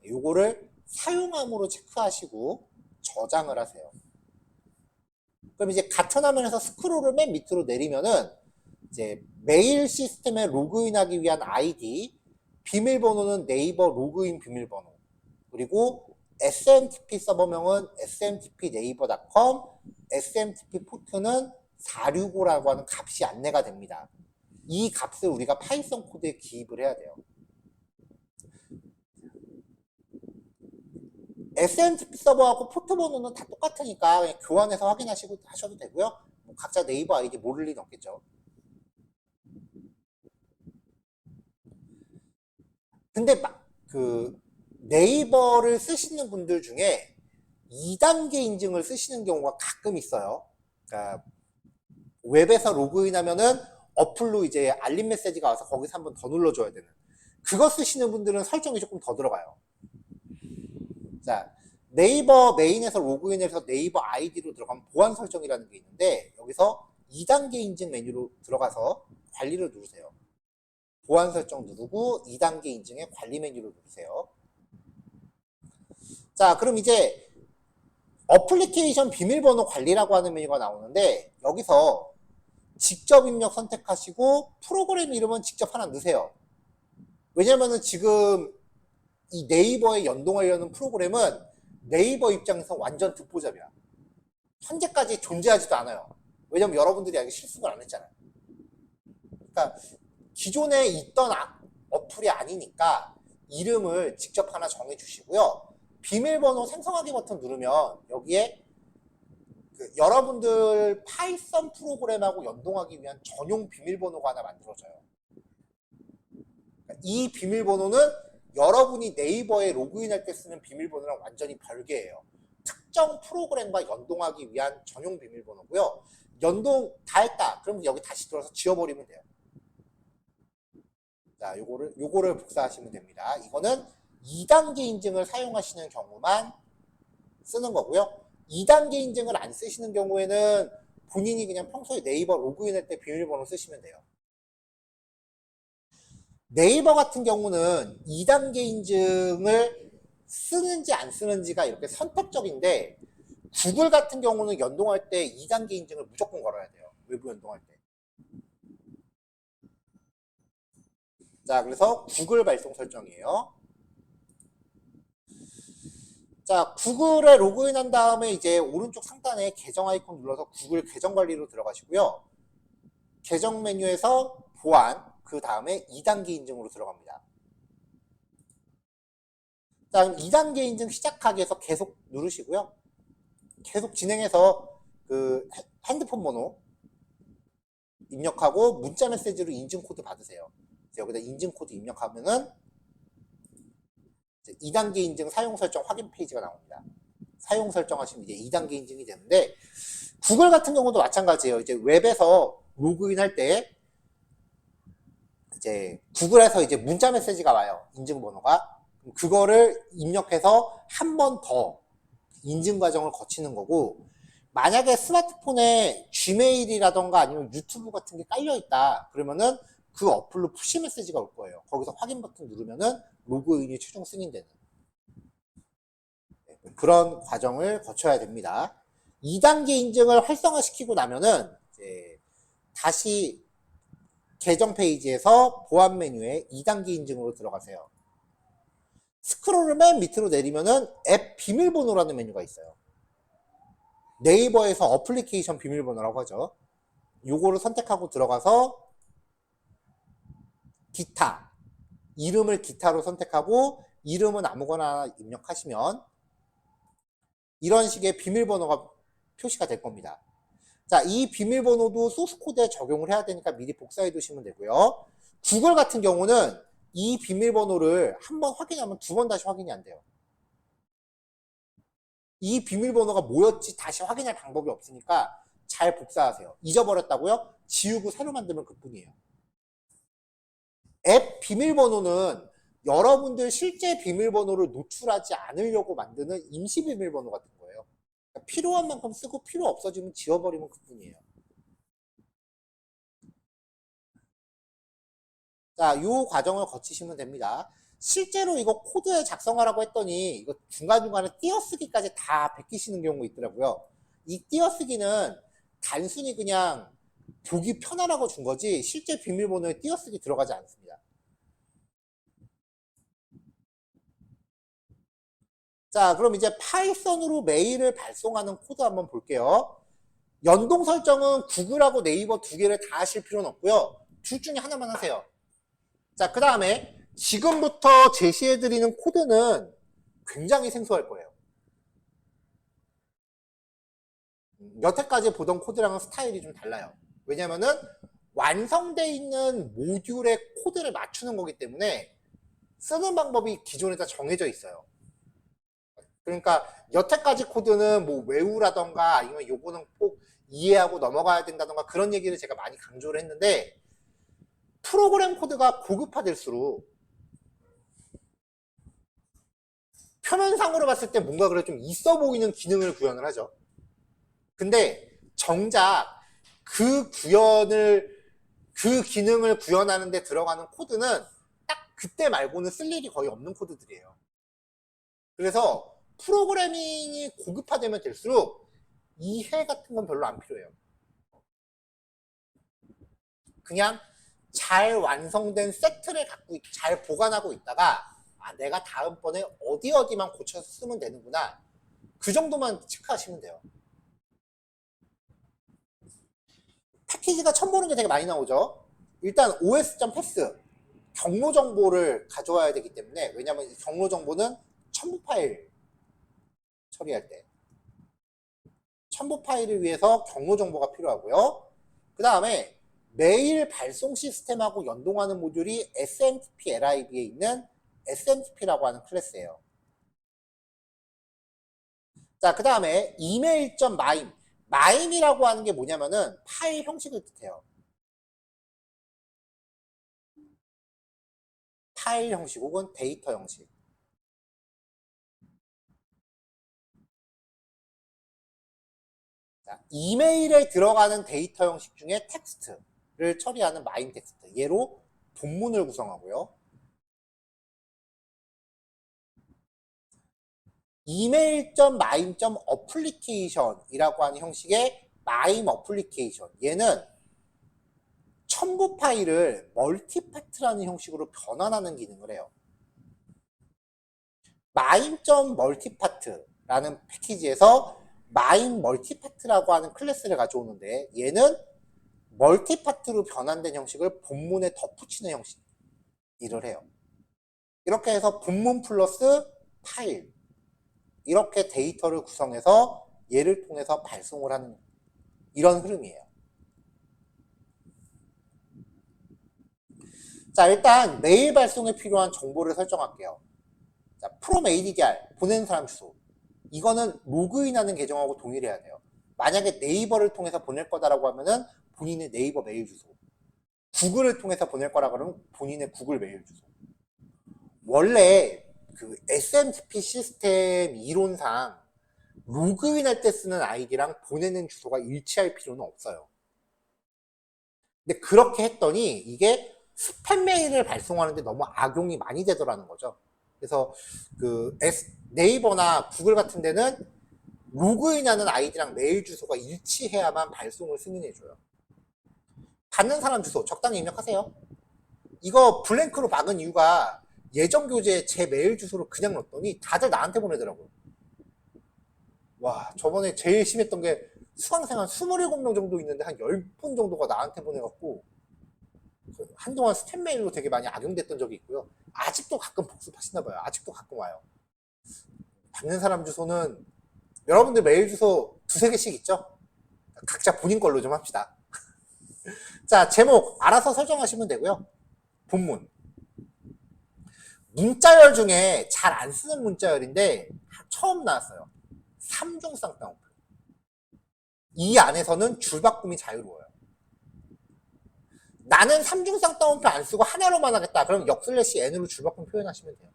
요거를 사용함으로 체크하시고 저장을 하세요. 그럼 이제 같은 화면에서 스크롤을 맨 밑으로 내리면은 이제 메일 시스템에 로그인하기 위한 아이디, 비밀번호는 네이버 로그인 비밀번호, 그리고 SMTP 서버명은 smtpnaver.com, SMTP 포트는 465라고 하는 값이 안내가 됩니다. 이 값을 우리가 파이썬 코드에 기입을 해야 돼요. SMTP 서버하고 포트 번호는 다 똑같으니까 그냥 교환해서 확인하시고 하셔도 되고요. 각자 네이버 아이디 모를 리는 없겠죠. 근데 그 네이버를 쓰시는 분들 중에 2단계 인증을 쓰시는 경우가 가끔 있어요. 그러니까 웹에서 로그인하면은 어플로 이제 알림 메시지가 와서 거기서 한번 더 눌러줘야 되는. 그거 쓰시는 분들은 설정이 조금 더 들어가요. 자, 네이버 메인에서 로그인해서 네이버 아이디로 들어가면 보안 설정이라는 게 있는데 여기서 2단계 인증 메뉴로 들어가서 관리를 누르세요. 보안 설정 누르고 2단계 인증의 관리 메뉴를 누르세요. 자, 그럼 이제 어플리케이션 비밀번호 관리라고 하는 메뉴가 나오는데 여기서 직접 입력 선택하시고 프로그램 이름은 직접 하나 넣으세요. 왜냐면은 지금 이 네이버에 연동하려는 프로그램은 네이버 입장에서 완전 듣보잡이야. 현재까지 존재하지도 않아요. 왜냐면 여러분들이 아직 실습을 안 했잖아요. 그러니까 기존에 있던 어플이 아니니까 이름을 직접 하나 정해주시고요. 비밀번호 생성하기 버튼 누르면 여기에 여러분들 파이썬 프로그램하고 연동하기 위한 전용 비밀번호가 하나 만들어져요. 이 비밀번호는 여러분이 네이버에 로그인할 때 쓰는 비밀번호랑 완전히 별개예요. 특정 프로그램과 연동하기 위한 전용 비밀번호고요. 연동 다 했다. 그럼 여기 다시 들어서 지워버리면 돼요. 자, 요거를 복사하시면 됩니다. 이거는 2단계 인증을 사용하시는 경우만 쓰는 거고요. 2단계 인증을 안 쓰시는 경우에는 본인이 그냥 평소에 네이버 로그인할 때 비밀번호 쓰시면 돼요. 네이버 같은 경우는 2단계 인증을 쓰는지 안 쓰는지가 이렇게 선택적인데 구글 같은 경우는 연동할 때 2단계 인증을 무조건 걸어야 돼요. 외부 연동할 때. 자, 그래서 구글 발송 설정이에요. 자, 구글에 로그인한 다음에 이제 오른쪽 상단에 계정 아이콘 눌러서 구글 계정 관리로 들어가시고요. 계정 메뉴에서 보안, 그 다음에 2단계 인증으로 들어갑니다. 자, 그럼 2단계 인증 시작하기 해서 계속 누르시고요. 계속 진행해서 그 핸드폰 번호 입력하고 문자 메시지로 인증 코드 받으세요. 여기다 인증 코드 입력하면은 2단계 인증 사용 설정 확인 페이지가 나옵니다. 사용 설정하시면 이제 2단계 인증이 되는데 구글 같은 경우도 마찬가지예요. 이제 웹에서 로그인할 때 이제 구글에서 이제 문자 메시지가 와요. 인증번호가. 그거를 입력해서 한 번 더 인증 과정을 거치는 거고 만약에 스마트폰에 지메일이라던가 아니면 유튜브 같은 게 깔려 있다 그러면은 그 어플로 푸시 메시지가 올 거예요. 거기서 확인 버튼 누르면은 로그인이 최종 승인되는 그런 과정을 거쳐야 됩니다. 2단계 인증을 활성화시키고 나면은 이제 다시 계정 페이지에서 보안 메뉴에 2단계 인증으로 들어가세요. 스크롤을 맨 밑으로 내리면은 앱 비밀번호라는 메뉴가 있어요. 네이버에서 어플리케이션 비밀번호라고 하죠. 요거를 선택하고 들어가서 기타, 이름을 기타로 선택하고 이름은 아무거나 입력하시면 이런 식의 비밀번호가 표시가 될 겁니다. 자, 이 비밀번호도 소스코드에 적용을 해야 되니까 미리 복사해 두시면 되고요. 구글 같은 경우는 이 비밀번호를 한번 확인하면 두 번 다시 확인이 안 돼요. 이 비밀번호가 뭐였지 다시 확인할 방법이 없으니까 잘 복사하세요. 잊어버렸다고요? 지우고 새로 만들면 그뿐이에요. 앱 비밀번호는 여러분들 실제 비밀번호를 노출하지 않으려고 만드는 임시 비밀번호 같은 거예요. 그러니까 필요한 만큼 쓰고 필요 없어지면 지워버리면 그뿐이에요. 자, 요 과정을 거치시면 됩니다. 실제로 이거 코드에 작성하라고 했더니 이거 중간중간에 띄어쓰기까지 다 베끼시는 경우가 있더라고요. 이 띄어쓰기는 단순히 그냥 보기 편하라고 준 거지 실제 비밀번호에 띄어쓰기 들어가지 않습니다. 자, 그럼 이제 파이썬으로 메일을 발송하는 코드 한번 볼게요. 연동 설정은 구글하고 네이버 두 개를 다 하실 필요는 없고요. 둘 중에 하나만 하세요. 자, 그 다음에 지금부터 제시해드리는 코드는 굉장히 생소할 거예요. 여태까지 보던 코드랑은 스타일이 좀 달라요. 왜냐면은 완성되어 있는 모듈의 코드를 맞추는 거기 때문에 쓰는 방법이 기존에 다 정해져 있어요. 그러니까 여태까지 코드는 뭐 외우라던가 아니면 요거는 꼭 이해하고 넘어가야 된다던가 그런 얘기를 제가 많이 강조를 했는데 프로그램 코드가 고급화될수록 표면상으로 봤을 때 뭔가 그래 좀 있어 보이는 기능을 구현을 하죠. 근데 정작 그 기능을 구현하는 데 들어가는 코드는 딱 그때 말고는 쓸 일이 거의 없는 코드들이에요. 그래서 프로그래밍이 고급화되면 될수록 이해 같은 건 별로 안 필요해요. 그냥 잘 완성된 세트를 갖고 잘 보관하고 있다가 내가 다음번에 어디만 고쳐서 쓰면 되는구나. 그 정도만 체크하시면 돼요. 패키지가 처음 보는 게 되게 많이 나오죠. 일단 os.path 경로 정보를 가져와야 되기 때문에, 왜냐하면 이 경로 정보는 첨부 파일 처리할 때 첨부 파일을 위해서 경로 정보가 필요하고요. 그 다음에 메일 발송 시스템하고 연동하는 모듈이 SMTP LIB에 있는 SMTP라고 하는 클래스예요. 자, 그 다음에 email.mime mime이라고 하는 게 뭐냐면은 파일 형식을 뜻해요. 파일 형식 혹은 데이터 형식. 자, 이메일에 들어가는 데이터 형식 중에 텍스트를 처리하는 마임 텍스트. 얘로 본문을 구성하고요. email.mime.application이라고 하는 형식의 mime application. 얘는 첨부 파일을 멀티파트라는 형식으로 변환하는 기능을 해요. mime.multipart라는 패키지에서 mime multipart라고 하는 클래스를 가져오는데, 얘는 멀티파트로 변환된 형식을 본문에 덧붙이는 형식 일을 해요. 이렇게 해서 본문 플러스 파일, 이렇게 데이터를 구성해서 얘를 통해서 발송을 하는 이런 흐름이에요. 자, 일단 메일 발송에 필요한 정보를 설정할게요. 자, from ADDR 보내는 사람 주소. 이거는 로그인하는 계정하고 동일해야 돼요. 만약에 네이버를 통해서 보낼 거다라고 하면은 본인의 네이버 메일 주소. 구글을 통해서 보낼 거라 그러면 본인의 구글 메일 주소. 원래 그 SMTP 시스템 이론상 로그인할 때 쓰는 아이디랑 보내는 주소가 일치할 필요는 없어요. 근데 그렇게 했더니 이게 스팸 메일을 발송하는데 너무 악용이 많이 되더라는 거죠. 그래서 그 네이버나 구글 같은 데는 로그인하는 아이디랑 메일 주소가 일치해야만 발송을 승인해줘요. 받는 사람 주소 적당히 입력하세요. 이거 블랭크로 박은 이유가 예전 교재에 제 메일 주소를 그냥 넣었더니 다들 나한테 보내더라고요. 와, 저번에 제일 심했던 게 수강생 한 27명 정도 있는데 한 10분 정도가 나한테 보내갖고 한동안 스팸 메일로 되게 많이 악용됐던 적이 있고요. 아직도 가끔 복습하시나 봐요. 아직도 가끔 와요. 받는 사람 주소는 여러분들 메일 주소 두세 개씩 있죠? 각자 본인 걸로 좀 합시다. 자, 제목 알아서 설정하시면 되고요. 본문. 문자열 중에 잘 안 쓰는 문자열인데 처음 나왔어요. 3중 쌍따옴표. 이 안에서는 줄바꿈이 자유로워요. 나는 3중 쌍따옴표 안 쓰고 하나로만 하겠다. 그럼 역슬래시 n으로 줄바꿈 표현하시면 돼요.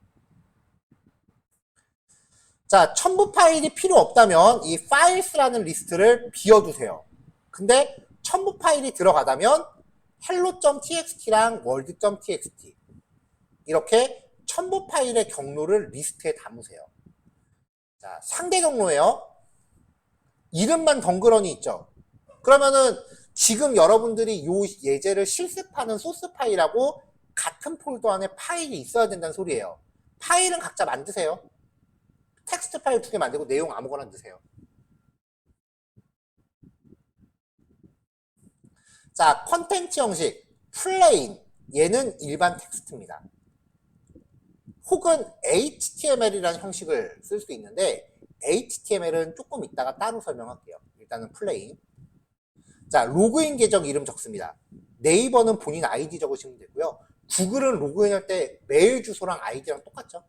자, 첨부 파일이 필요 없다면 이 files라는 리스트를 비워두세요. 근데 첨부 파일이 들어가다면 hello.txt랑 world.txt 이렇게 첨부 파일의 경로를 리스트에 담으세요. 자, 상대 경로예요. 이름만 덩그러니 있죠. 그러면은 지금 여러분들이 이 예제를 실습하는 소스 파일하고 같은 폴더 안에 파일이 있어야 된다는 소리예요. 파일은 각자 만드세요. 텍스트 파일 2개 만들고 내용 아무거나 넣으세요. 자, 컨텐츠 형식 플레인, 얘는 일반 텍스트입니다. 혹은 HTML이라는 형식을 쓸 수 있는데 HTML은 조금 이따가 따로 설명할게요. 일단은 플레인. 자, 로그인 계정 이름 적습니다. 네이버는 본인 아이디 적으시면 되고요. 구글은 로그인할 때 메일 주소랑 아이디랑 똑같죠.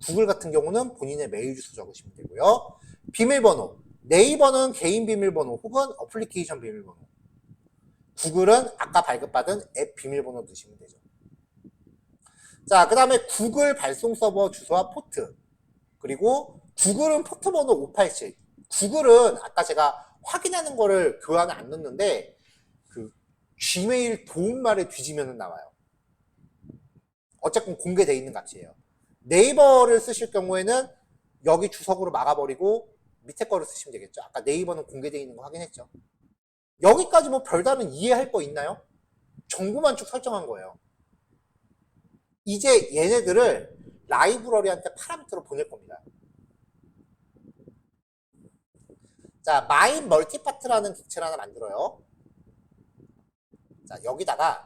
구글 같은 경우는 본인의 메일 주소 적으시면 되고요. 비밀번호. 네이버는 개인 비밀번호 혹은 어플리케이션 비밀번호. 구글은 아까 발급받은 앱 비밀번호 넣으시면 되죠. 자, 그 다음에 구글 발송 서버 주소와 포트. 그리고 구글은 포트 번호 587. 구글은 아까 제가 확인하는 거를 교환을 안 넣는데 그 Gmail 도움말을 뒤지면 나와요. 어쨌든 공개되어 있는 값이에요. 네이버를 쓰실 경우에는 여기 주석으로 막아버리고 밑에 거를 쓰시면 되겠죠. 아까 네이버는 공개되어 있는 거 확인했죠. 여기까지 뭐 별다른 이해할 거 있나요? 정보만 쭉 설정한 거예요. 이제 얘네들을 라이브러리한테 파라미터로 보낼 겁니다. 자, 마인 멀티파트라는 객체를 하나 만들어요. 자, 여기다가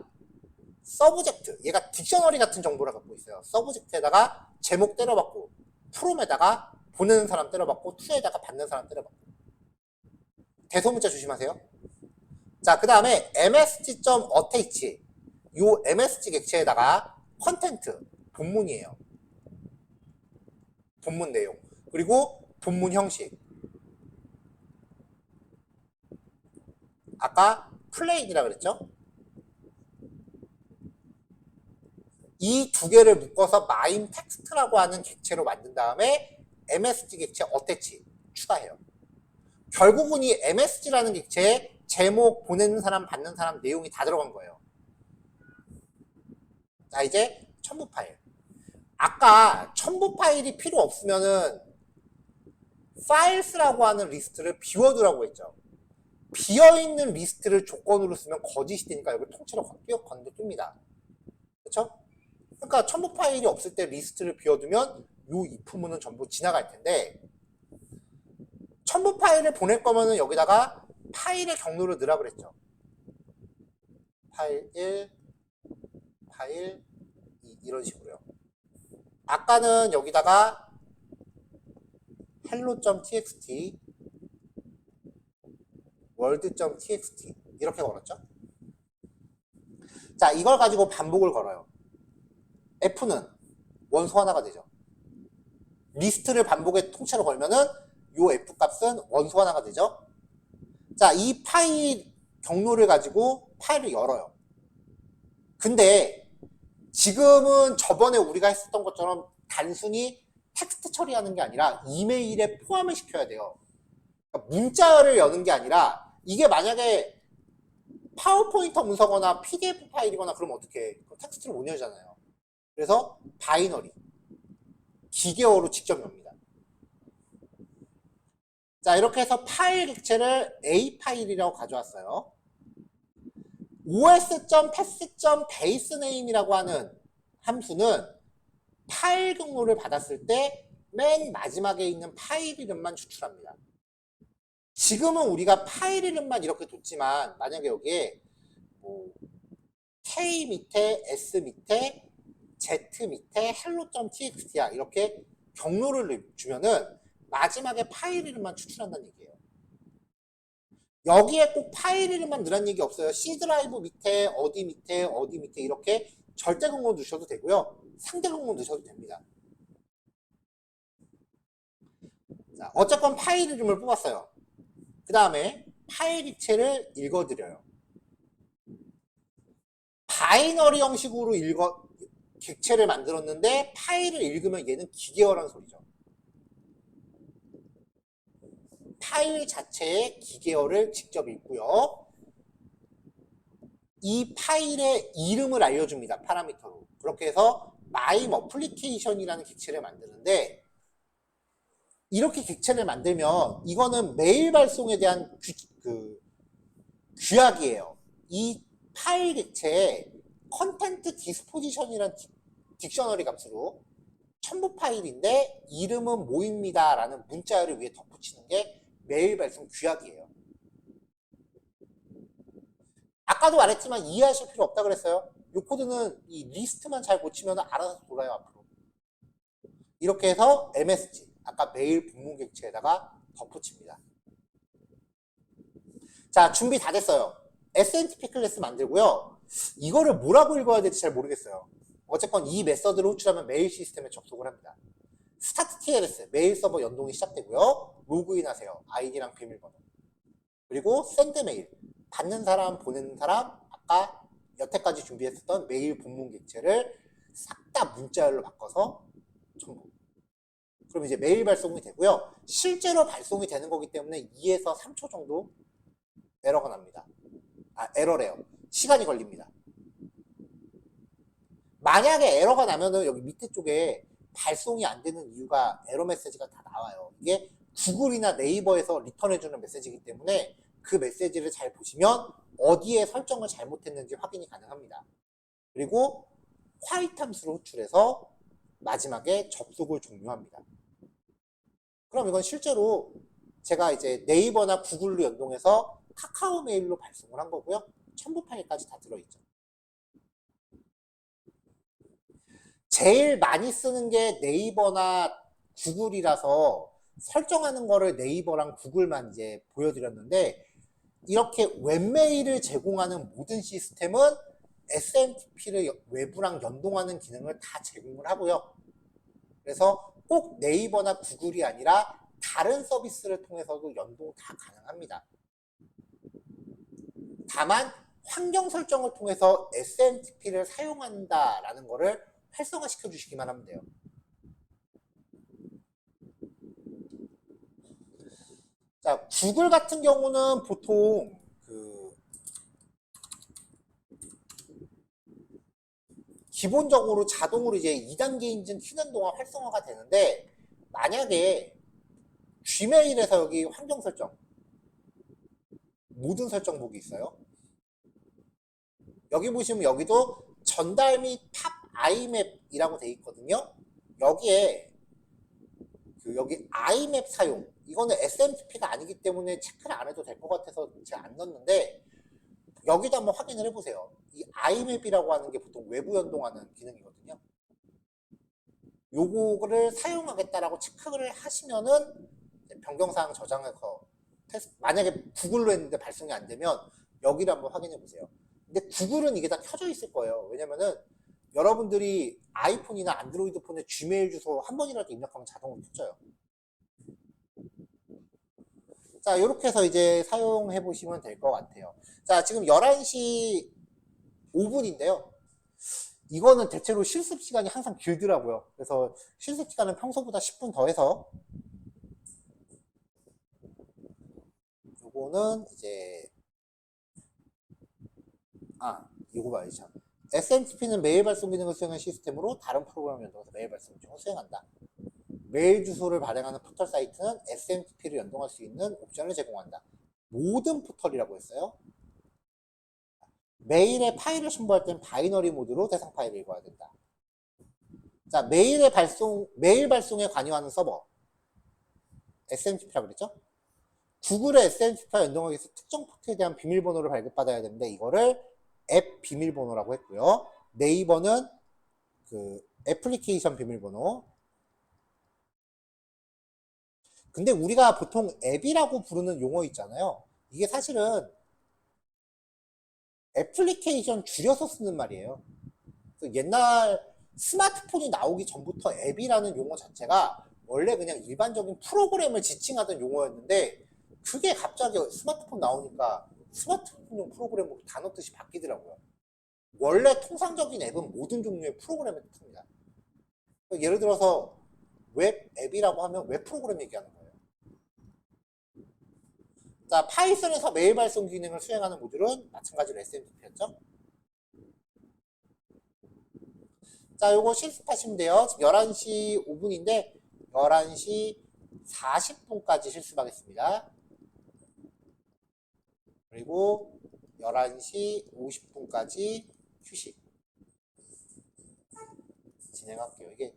서브젝트, 얘가 딕셔너리 같은 정보를 갖고 있어요. 서브젝트에다가 제목 때려받고, 프롬에다가 보내는 사람 때려받고, 투에다가 받는 사람 때려받고. 대소문자 조심하세요. 자, 그 다음에 msg.attach, 요 msg 객체에다가 컨텐트, 본문이에요. 본문 내용. 그리고 본문 형식. 아까 플레인이라 그랬죠? 이 두 개를 묶어서 마인 텍스트라고 하는 객체로 만든 다음에 MSG 객체 어태치 추가해요. 결국은 이 MSG라는 객체에 제목, 보내는 사람, 받는 사람 내용이 다 들어간 거예요. 자, 이제 첨부 파일. 아까 첨부 파일이 필요 없으면은 파일스라고 하는 리스트를 비워두라고 했죠. 비어있는 리스트를 조건으로 쓰면 거짓이 되니까 여기 통째로 건너뜁니다. 그렇죠? 그러니까 첨부 파일이 없을 때 리스트를 비워두면 이 if문은 전부 지나갈 텐데 첨부 파일을 보낼 거면은 여기다가 파일의 경로를 넣으라 그랬죠. 파일 1, 파일 2 이런 식으로요. 아까는 여기다가 hello.txt world.txt 이렇게 걸었죠. 자, 이걸 가지고 반복을 걸어요. F는 원소 하나가 되죠. 리스트를 반복에 통째로 걸면은 요 F 값은 원소 하나가 되죠. 자, 이 파일 경로를 가지고 파일을 열어요. 근데 지금은 저번에 우리가 했었던 것처럼 단순히 텍스트 처리하는 게 아니라 이메일에 포함을 시켜야 돼요. 그러니까 문자를 여는 게 아니라 이게 만약에 파워포인터 문서거나 PDF 파일이거나 그러면 어떻게 해? 텍스트를 못 열잖아요. 그래서 바이너리, 기계어로 직접 엽니다. 자, 이렇게 해서 파일 객체를 A 파일이라고 가져왔어요. os.path.basename이라고 하는 함수는 파일 경로를 받았을 때 맨 마지막에 있는 파일 이름만 추출합니다. 지금은 우리가 파일 이름만 이렇게 뒀지만 만약에 여기에 뭐 K 밑에 S 밑에 Z 밑에 hello.txt야 이렇게 경로를 주면은 마지막에 파일 이름만 추출한다는 얘기예요. 여기에 꼭 파일 이름만 넣으라는 얘기 없어요. C 드라이브 밑에 어디 밑에 어디 밑에 이렇게 절대 경로 넣으셔도 되고요. 상대 경로 넣으셔도 됩니다. 자, 어쨌건 파일 이름을 뽑았어요. 그 다음에 파일 객체를 읽어드려요. 바이너리 형식으로 객체를 만들었는데 파일을 읽으면 얘는 기계어라는 소리죠. 파일 자체의 기계어를 직접 읽고요. 이 파일의 이름을 알려줍니다. 파라미터로. 그렇게 해서 마임 어플리케이션이라는 객체를 만드는데 이렇게 객체를 만들면 이거는 메일 발송에 대한 규약이에요. 이 파일 객체에 컨텐트 디스포지션이라는 딕셔너리 값으로 첨부 파일인데 이름은 뭐입니다 라는 문자열을 위에 덧붙이는 게 메일 발송 규약이에요. 아까도 말했지만 이해하실 필요 없다 그랬어요. 이 코드는 이 리스트만 잘 고치면 알아서 돌아요 앞으로. 이렇게 해서 MSG 아까 메일 본문 객체에다가 덧붙입니다. 자, 준비 다 됐어요. SNTP 클래스 만들고요. 이거를 뭐라고 읽어야 될지 잘 모르겠어요. 어쨌건 이 메서드를 호출하면 메일 시스템에 접속을 합니다. 스타트 TLS 메일 서버 연동이 시작되고요. 로그인 하세요. 아이디랑 비밀번호. 그리고 샌드 메일 받는 사람 보내는 사람 아까 여태까지 준비했었던 메일 본문 객체를 싹 다 문자열로 바꿔서 첨부. 그럼 이제 메일 발송이 되고요. 실제로 발송이 되는 거기 때문에 2에서 3초 정도 에러가 납니다. 에러래요. 시간이 걸립니다. 만약에 에러가 나면은 여기 밑에 쪽에 발송이 안 되는 이유가 에러 메시지가 다 나와요. 이게 구글이나 네이버에서 리턴해주는 메시지이기 때문에 그 메시지를 잘 보시면 어디에 설정을 잘못했는지 확인이 가능합니다. 그리고 화이트 함수를 호출해서 마지막에 접속을 종료합니다. 그럼 이건 실제로 제가 이제 네이버나 구글로 연동해서 카카오 메일로 발송을 한 거고요. 첨부 파일까지 다 들어있죠. 제일 많이 쓰는 게 네이버나 구글이라서 설정하는 거를 네이버랑 구글만 이제 보여드렸는데, 이렇게 웹메일을 제공하는 모든 시스템은 SMTP를 외부랑 연동하는 기능을 다 제공을 하고요. 그래서 꼭 네이버나 구글이 아니라 다른 서비스를 통해서도 연동 다 가능합니다. 다만 환경 설정을 통해서 SMTP를 사용한다라는 거를 활성화시켜 주시기만 하면 돼요. 자, 구글 같은 경우는 보통 기본적으로 자동으로 이제 2단계 인증 키는 동안 활성화가 되는데, 만약에 Gmail에서 여기 환경 설정, 모든 설정 보기 있어요. 여기 보시면 여기도 전달 및 팝 아이맵이라고 돼 있거든요. 여기에 여기 아이맵 사용, 이거는 SMTP가 아니기 때문에 체크를 안 해도 될 것 같아서 제가 안 넣었는데, 여기도 한번 확인을 해보세요. 이 아이맵이라고 하는 게 보통 외부 연동하는 기능이거든요. 요거를 사용하겠다라고 체크를 하시면은 변경사항 저장해서 만약에 구글로 했는데 발송이 안 되면 여기를 한번 확인해 보세요. 근데 구글은 이게 다 켜져 있을 거예요. 왜냐면은 여러분들이 아이폰이나 안드로이드 폰에 Gmail 주소 한 번이라도 입력하면 자동으로 켜져요. 자, 이렇게 해서 이제 사용해 보시면 될 것 같아요. 자, 지금 11시 5분인데요. 이거는 대체로 실습 시간이 항상 길더라고요. 그래서 실습 시간은 평소보다 10분 더 해서, 요거는 이제, 요거 봐야죠. SMTP는 메일 발송 기능을 수행한 시스템으로 다른 프로그램 연동해서 메일 발송 기능을 수행한다. 메일 주소를 발행하는 포털 사이트는 SMTP를 연동할 수 있는 옵션을 제공한다. 모든 포털이라고 했어요. 메일에 파일을 첨부할 때는 바이너리 모드로 대상 파일을 읽어야 된다. 자, 메일 발송에 관여하는 서버, SMTP라고 그랬죠? 구글의 SMTP와 연동하기 위해서 특정 포트에 대한 비밀번호를 발급받아야 되는데, 이거를 앱 비밀번호라고 했고요. 네이버는 애플리케이션 비밀번호. 근데 우리가 보통 앱이라고 부르는 용어 있잖아요. 이게 사실은 애플리케이션 줄여서 쓰는 말이에요. 옛날 스마트폰이 나오기 전부터 앱이라는 용어 자체가 원래 그냥 일반적인 프로그램을 지칭하던 용어였는데, 그게 갑자기 스마트폰 나오니까 스마트폰용 프로그램으로 단어 뜻이 바뀌더라고요. 원래 통상적인 앱은 모든 종류의 프로그램을 뜻합니다. 예를 들어서 웹 앱이라고 하면 웹 프로그램 얘기하는 거예요. 자, 파이썬에서 메일 발송 기능을 수행하는 모듈은 마찬가지로 SMTP였죠. 자, 요거 실습하시면 돼요. 지금 11시 5분인데 11시 40분까지 실습하겠습니다. 그리고 11시 50분까지 휴식 진행할게요. 이게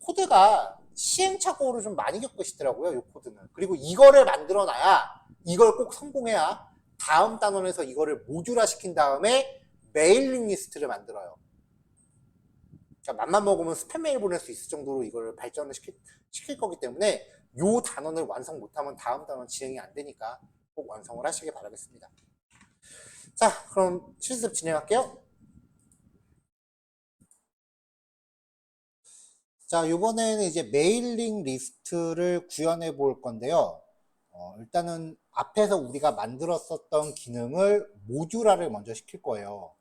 코드가 시행착오를 좀 많이 겪으시더라고요, 이 코드는. 그리고 이거를 만들어놔야, 이걸 꼭 성공해야 다음 단원에서 이거를 모듈화 시킨 다음에 메일링 리스트를 만들어요. 그러니까 맘만 먹으면 스팸 메일 보낼 수 있을 정도로 이걸 발전을 시킬 거기 때문에 이 단원을 완성 못하면 다음 단원 진행이 안 되니까 꼭 완성을 하시길 바라겠습니다. 자, 그럼 실습 진행할게요. 자, 이번에는 이제 메일링 리스트를 구현해 볼 건데요. 일단은 앞에서 우리가 만들었었던 기능을 모듈화를 먼저 시킬 거예요.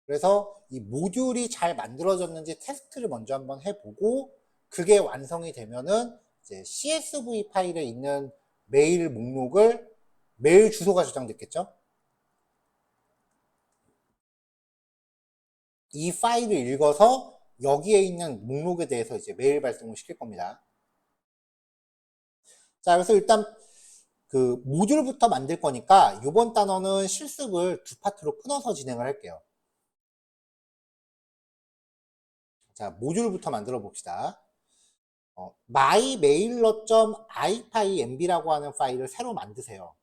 그래서 이 모듈이 잘 만들어졌는지 테스트를 먼저 한번 해보고, 그게 완성이 되면은 이제 CSV 파일에 있는 메일 목록을 메일 주소가 저장됐겠죠? 이 파일을 읽어서 여기에 있는 목록에 대해서 이제 메일 발송을 시킬 겁니다. 자, 그래서 일단 그 모듈부터 만들 거니까 이번 단어는 실습을 두 파트로 끊어서 진행을 할게요. 자, 모듈부터 만들어 봅시다. mymailer.ipynb라고 하는 파일을 새로 만드세요.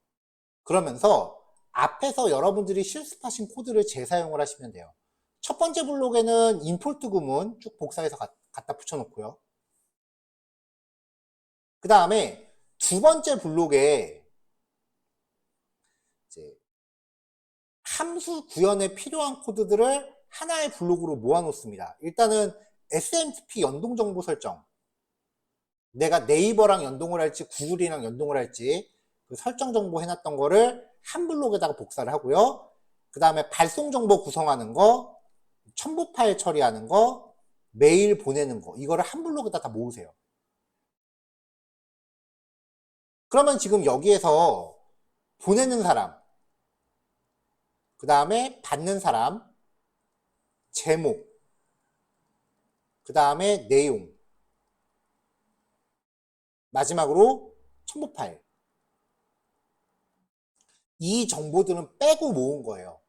그러면서 앞에서 여러분들이 실습하신 코드를 재사용을 하시면 돼요. 첫 번째 블록에는 임포트 구문 쭉 복사해서 갖다 붙여놓고요. 그 다음에 두 번째 블록에 이제 함수 구현에 필요한 코드들을 하나의 블록으로 모아놓습니다. 일단은 SMTP 연동 정보 설정. 내가 네이버랑 연동을 할지 구글이랑 연동을 할지 그 설정 정보 해놨던 거를 한 블록에다가 복사를 하고요. 그 다음에 발송 정보 구성하는 거, 첨부 파일 처리하는 거, 메일 보내는 거, 이거를 한 블록에다 다 모으세요. 그러면 지금 여기에서 보내는 사람, 그 다음에 받는 사람, 제목, 그 다음에 내용, 마지막으로 첨부 파일. 이 정보들은 빼고 모은 거예요.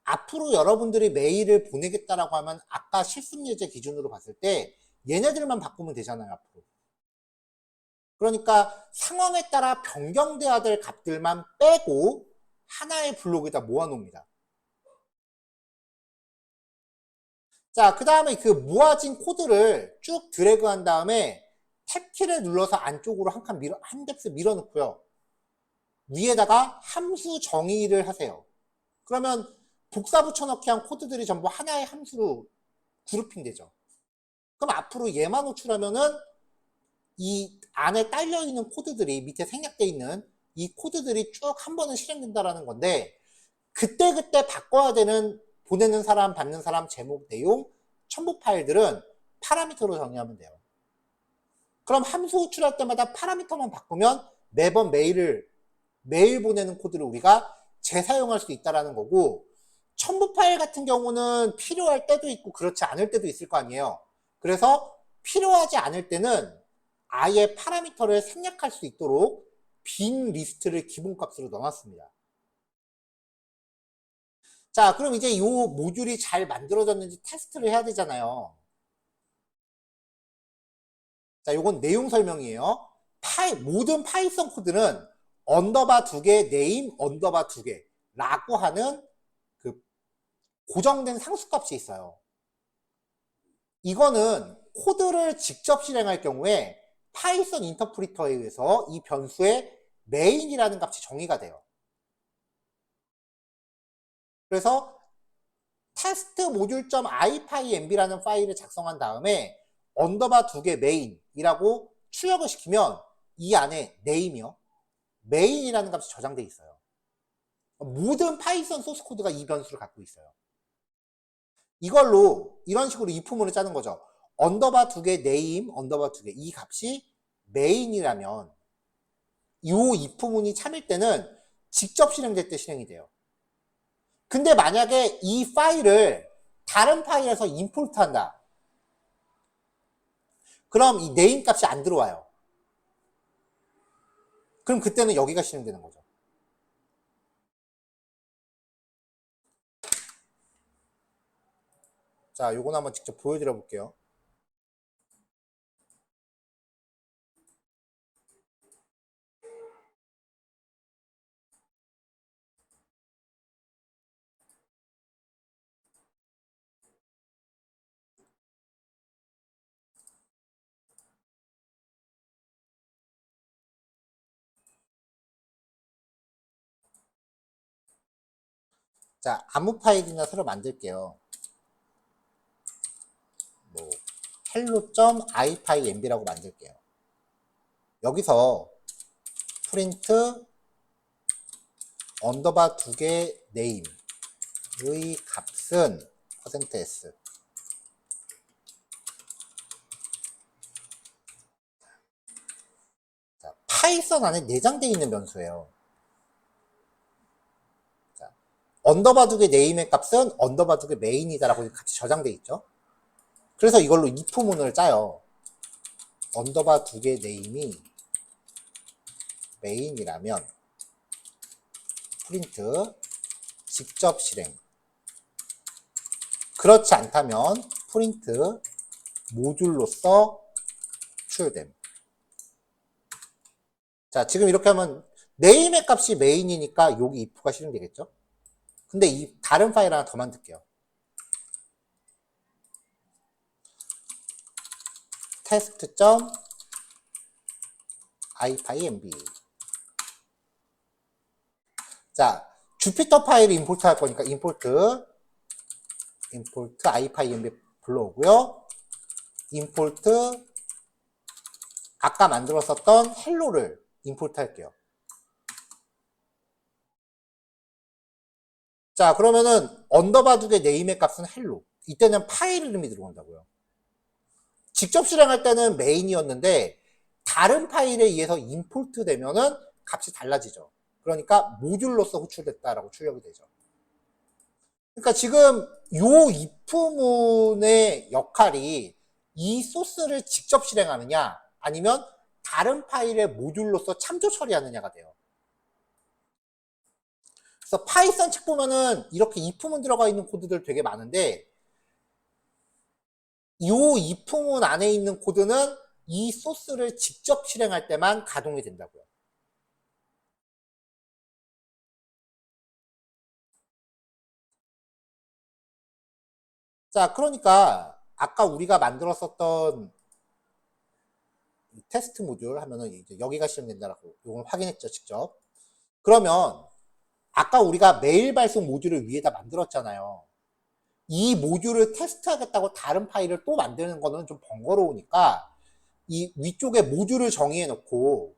앞으로 여러분들이 메일을 보내겠다라고 하면 아까 실습 예제 기준으로 봤을 때 얘네들만 바꾸면 되잖아요, 앞으로. 그러니까 상황에 따라 변경돼야 될 값들만 빼고 하나의 블록에다 모아놓습니다. 자, 그 다음에 그 모아진 코드를 쭉 드래그한 다음에 탭키를 눌러서 안쪽으로 한 뎁스 밀어넣고요. 위에다가 함수 정의를 하세요. 그러면 복사 붙여넣기 한 코드들이 전부 하나의 함수로 그룹핑 되죠. 그럼 앞으로 얘만 호출하면은 이 안에 딸려있는 코드들이 밑에 생략되어 있는 이 코드들이 쭉 한 번은 실행된다라는 건데 그때그때 바꿔야 되는 보내는 사람, 받는 사람, 제목, 내용, 첨부 파일들은 파라미터로 정의하면 돼요. 그럼 함수 호출할 때마다 파라미터만 바꾸면 매번 메일 보내는 코드를 우리가 재사용할 수 있다는 거고 첨부 파일 같은 경우는 필요할 때도 있고 그렇지 않을 때도 있을 거 아니에요. 그래서 필요하지 않을 때는 아예 파라미터를 생략할 수 있도록 빈 리스트를 기본값으로 넣어놨습니다. 자, 그럼 이제 이 모듈이 잘 만들어졌는지 테스트를 해야 되잖아요. 자, 요건 내용 설명이에요. 모든 파이썬 코드는 언더바 2개, 네임 언더바 2개 라고 하는 그 고정된 상수값이 있어요. 이거는 코드를 직접 실행할 경우에 파이썬 인터프리터에 의해서 이 변수의 메인이라는 값이 정의가 돼요. 그래서 테스트 모듈.ipynb라는 파일을 작성한 다음에 언더바 2개 메인이라고 출력을 시키면 이 안에 네임이요. 메인이라는 값이 저장돼 있어요. 모든 파이썬 소스 코드가 이 변수를 갖고 있어요. 이걸로 이런 식으로 if문을 짜는 거죠. 언더바 2개 네임 언더바 2개 이 값이 메인이라면 이 if문이 참일 때는 직접 실행될 때 실행이 돼요. 근데 만약에 이 파일을 다른 파일에서 임포트 한다. 그럼 이 네임 값이 안 들어와요. 그럼 그때는 여기가 실행되는 거죠. 자, 요건 한번 직접 보여드려 볼게요. 자, 아무 파일이나 새로 만들게요. 뭐 hello.ipynb라고 만들게요. 여기서 프린트 언더바 2개 네임의 값은 %s 파이썬 안에 내장되어 있는 변수예요. 자, 언더바 두 개 네임의 값은 언더바 두 개 메인이다라고 같이 저장되어 있죠. 그래서 이걸로 if문을 짜요. 언더바 두 개 네임이 메인이라면 프린트 직접 실행. 그렇지 않다면 프린트 모듈로서 출됨. 자, 지금 이렇게 하면 네임의 값이 메인이니까 여기 if가 실행되겠죠? 근데 이 다른 파일 하나 더 만들게요. test.ipynb. 자, 주피터 파일을 임포트 할 거니까 임포트 ipynb 불러오고요. 임포트 아까 만들었었던 헬로를 임포트 할게요. 자, 그러면은 언더바 두 개 네임의 값은 헬로. 이때는 파일 이름이 들어온다고요. 직접 실행할 때는 메인이었는데 다른 파일에 의해서 임포트 되면은 값이 달라지죠. 그러니까 모듈로서 호출됐다라고 출력이 되죠. 그러니까 지금 요 if문의 역할이 이 소스를 직접 실행하느냐 아니면 다른 파일의 모듈로서 참조 처리하느냐가 돼요. 그래서 파이썬 책 보면은 이렇게 if문 들어가 있는 코드들 되게 많은데 이 if문 안에 있는 코드는 이 소스를 직접 실행할 때만 가동이 된다고요. 자, 그러니까 아까 우리가 만들었었던 테스트 모듈 하면은 이제 여기가 실행된다라고 이걸 확인했죠, 직접. 그러면 아까 우리가 메일 발송 모듈을 위에다 만들었잖아요. 이 모듈을 테스트하겠다고 다른 파일을 또 만드는 거는 좀 번거로우니까 이 위쪽에 모듈을 정의해 놓고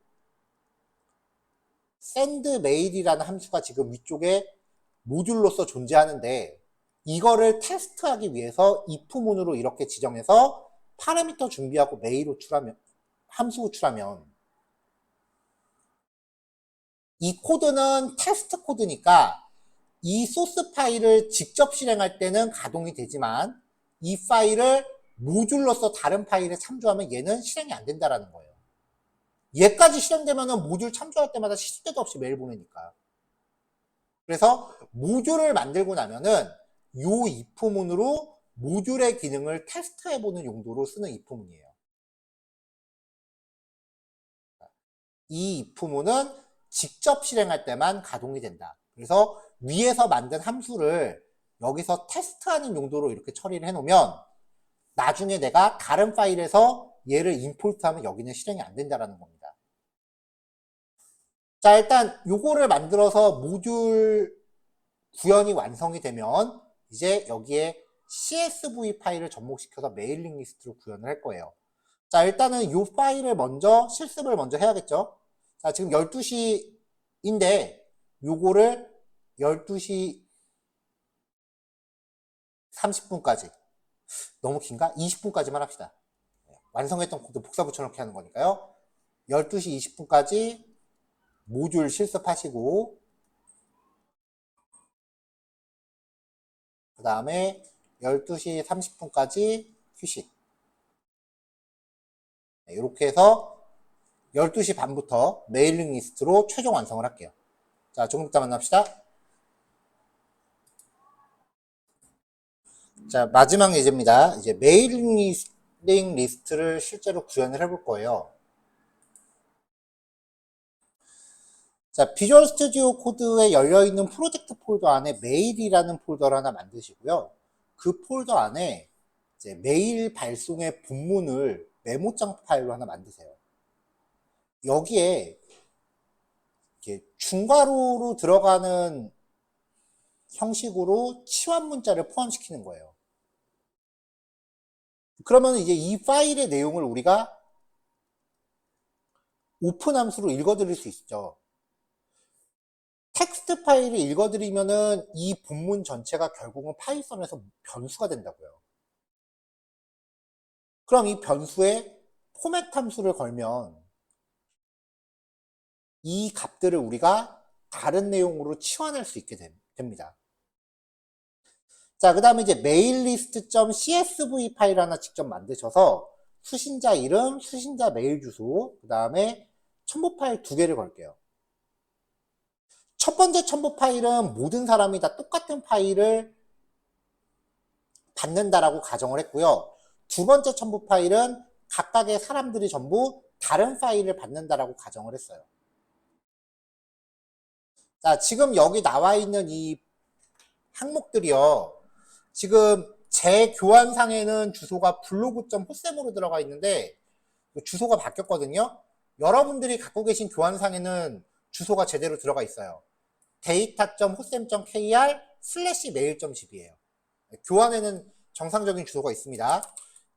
send mail이라는 함수가 지금 위쪽에 모듈로서 존재하는데 이거를 테스트하기 위해서 if문으로 이렇게 지정해서 파라미터 준비하고 메일 호출하면 함수 호출하면 이 코드는 테스트 코드니까 이 소스 파일을 직접 실행할 때는 가동이 되지만 이 파일을 모듈로서 다른 파일에 참조하면 얘는 실행이 안 된다라는 거예요. 얘까지 실행되면 모듈 참조할 때마다 시도 때도 없이 메일 보내니까. 그래서 모듈을 만들고 나면은 요 if문으로 모듈의 기능을 테스트해보는 용도로 쓰는 if문이에요. 이 if문은 직접 실행할 때만 가동이 된다. 그래서 위에서 만든 함수를 여기서 테스트하는 용도로 이렇게 처리를 해놓으면 나중에 내가 다른 파일에서 얘를 임포트하면 여기는 실행이 안 된다라는 겁니다. 자, 일단 요거를 만들어서 모듈 구현이 완성이 되면 이제 여기에 CSV 파일을 접목시켜서 메일링 리스트로 구현을 할 거예요. 자, 일단은 요 파일을 먼저 실습을 먼저 해야겠죠. 자, 지금 12시인데 요거를 12시 30분까지 너무 긴가? 20분까지만 합시다. 완성했던 코드 복사 붙여넣기 하는 거니까요. 12시 20분까지 모듈 실습하시고 그 다음에 12시 30분까지 휴식. 이렇게 해서 12시 반부터 메일링 리스트로 최종 완성을 할게요. 자, 조금 이따 만납시다. 자, 마지막 예제입니다. 이제 메일링 리스트를 실제로 구현을 해볼 거예요. 자, 비주얼 스튜디오 코드에 열려있는 프로젝트 폴더 안에 메일이라는 폴더를 하나 만드시고요. 그 폴더 안에 이제 메일 발송의 본문을 메모장 파일로 하나 만드세요. 여기에 이렇게 중괄호로 들어가는 형식으로 치환 문자를 포함시키는 거예요. 그러면 이제 이 파일의 내용을 우리가 오픈 함수로 읽어드릴 수 있죠. 텍스트 파일을 읽어드리면은 이 본문 전체가 결국은 파이썬에서 변수가 된다고요. 그럼 이 변수에 포맷 함수를 걸면 이 값들을 우리가 다른 내용으로 치환할 수 있게 됩니다. 자, 그 다음에 이제 maillist.csv 파일 하나 직접 만드셔서 수신자 이름, 수신자 메일 주소, 그 다음에 첨부 파일 2개를 걸게요. 첫 번째 첨부 파일은 모든 사람이 다 똑같은 파일을 받는다라고 가정을 했고요. 두 번째 첨부 파일은 각각의 사람들이 전부 다른 파일을 받는다라고 가정을 했어요. 자, 지금 여기 나와 있는 이 항목들이요. 지금 제 교환상에는 주소가 블로그.호셈으로 들어가 있는데 주소가 바뀌었거든요. 여러분들이 갖고 계신 교환상에는 주소가 제대로 들어가 있어요. data.hosem.kr/mail.zip이에요. 교환에는 정상적인 주소가 있습니다.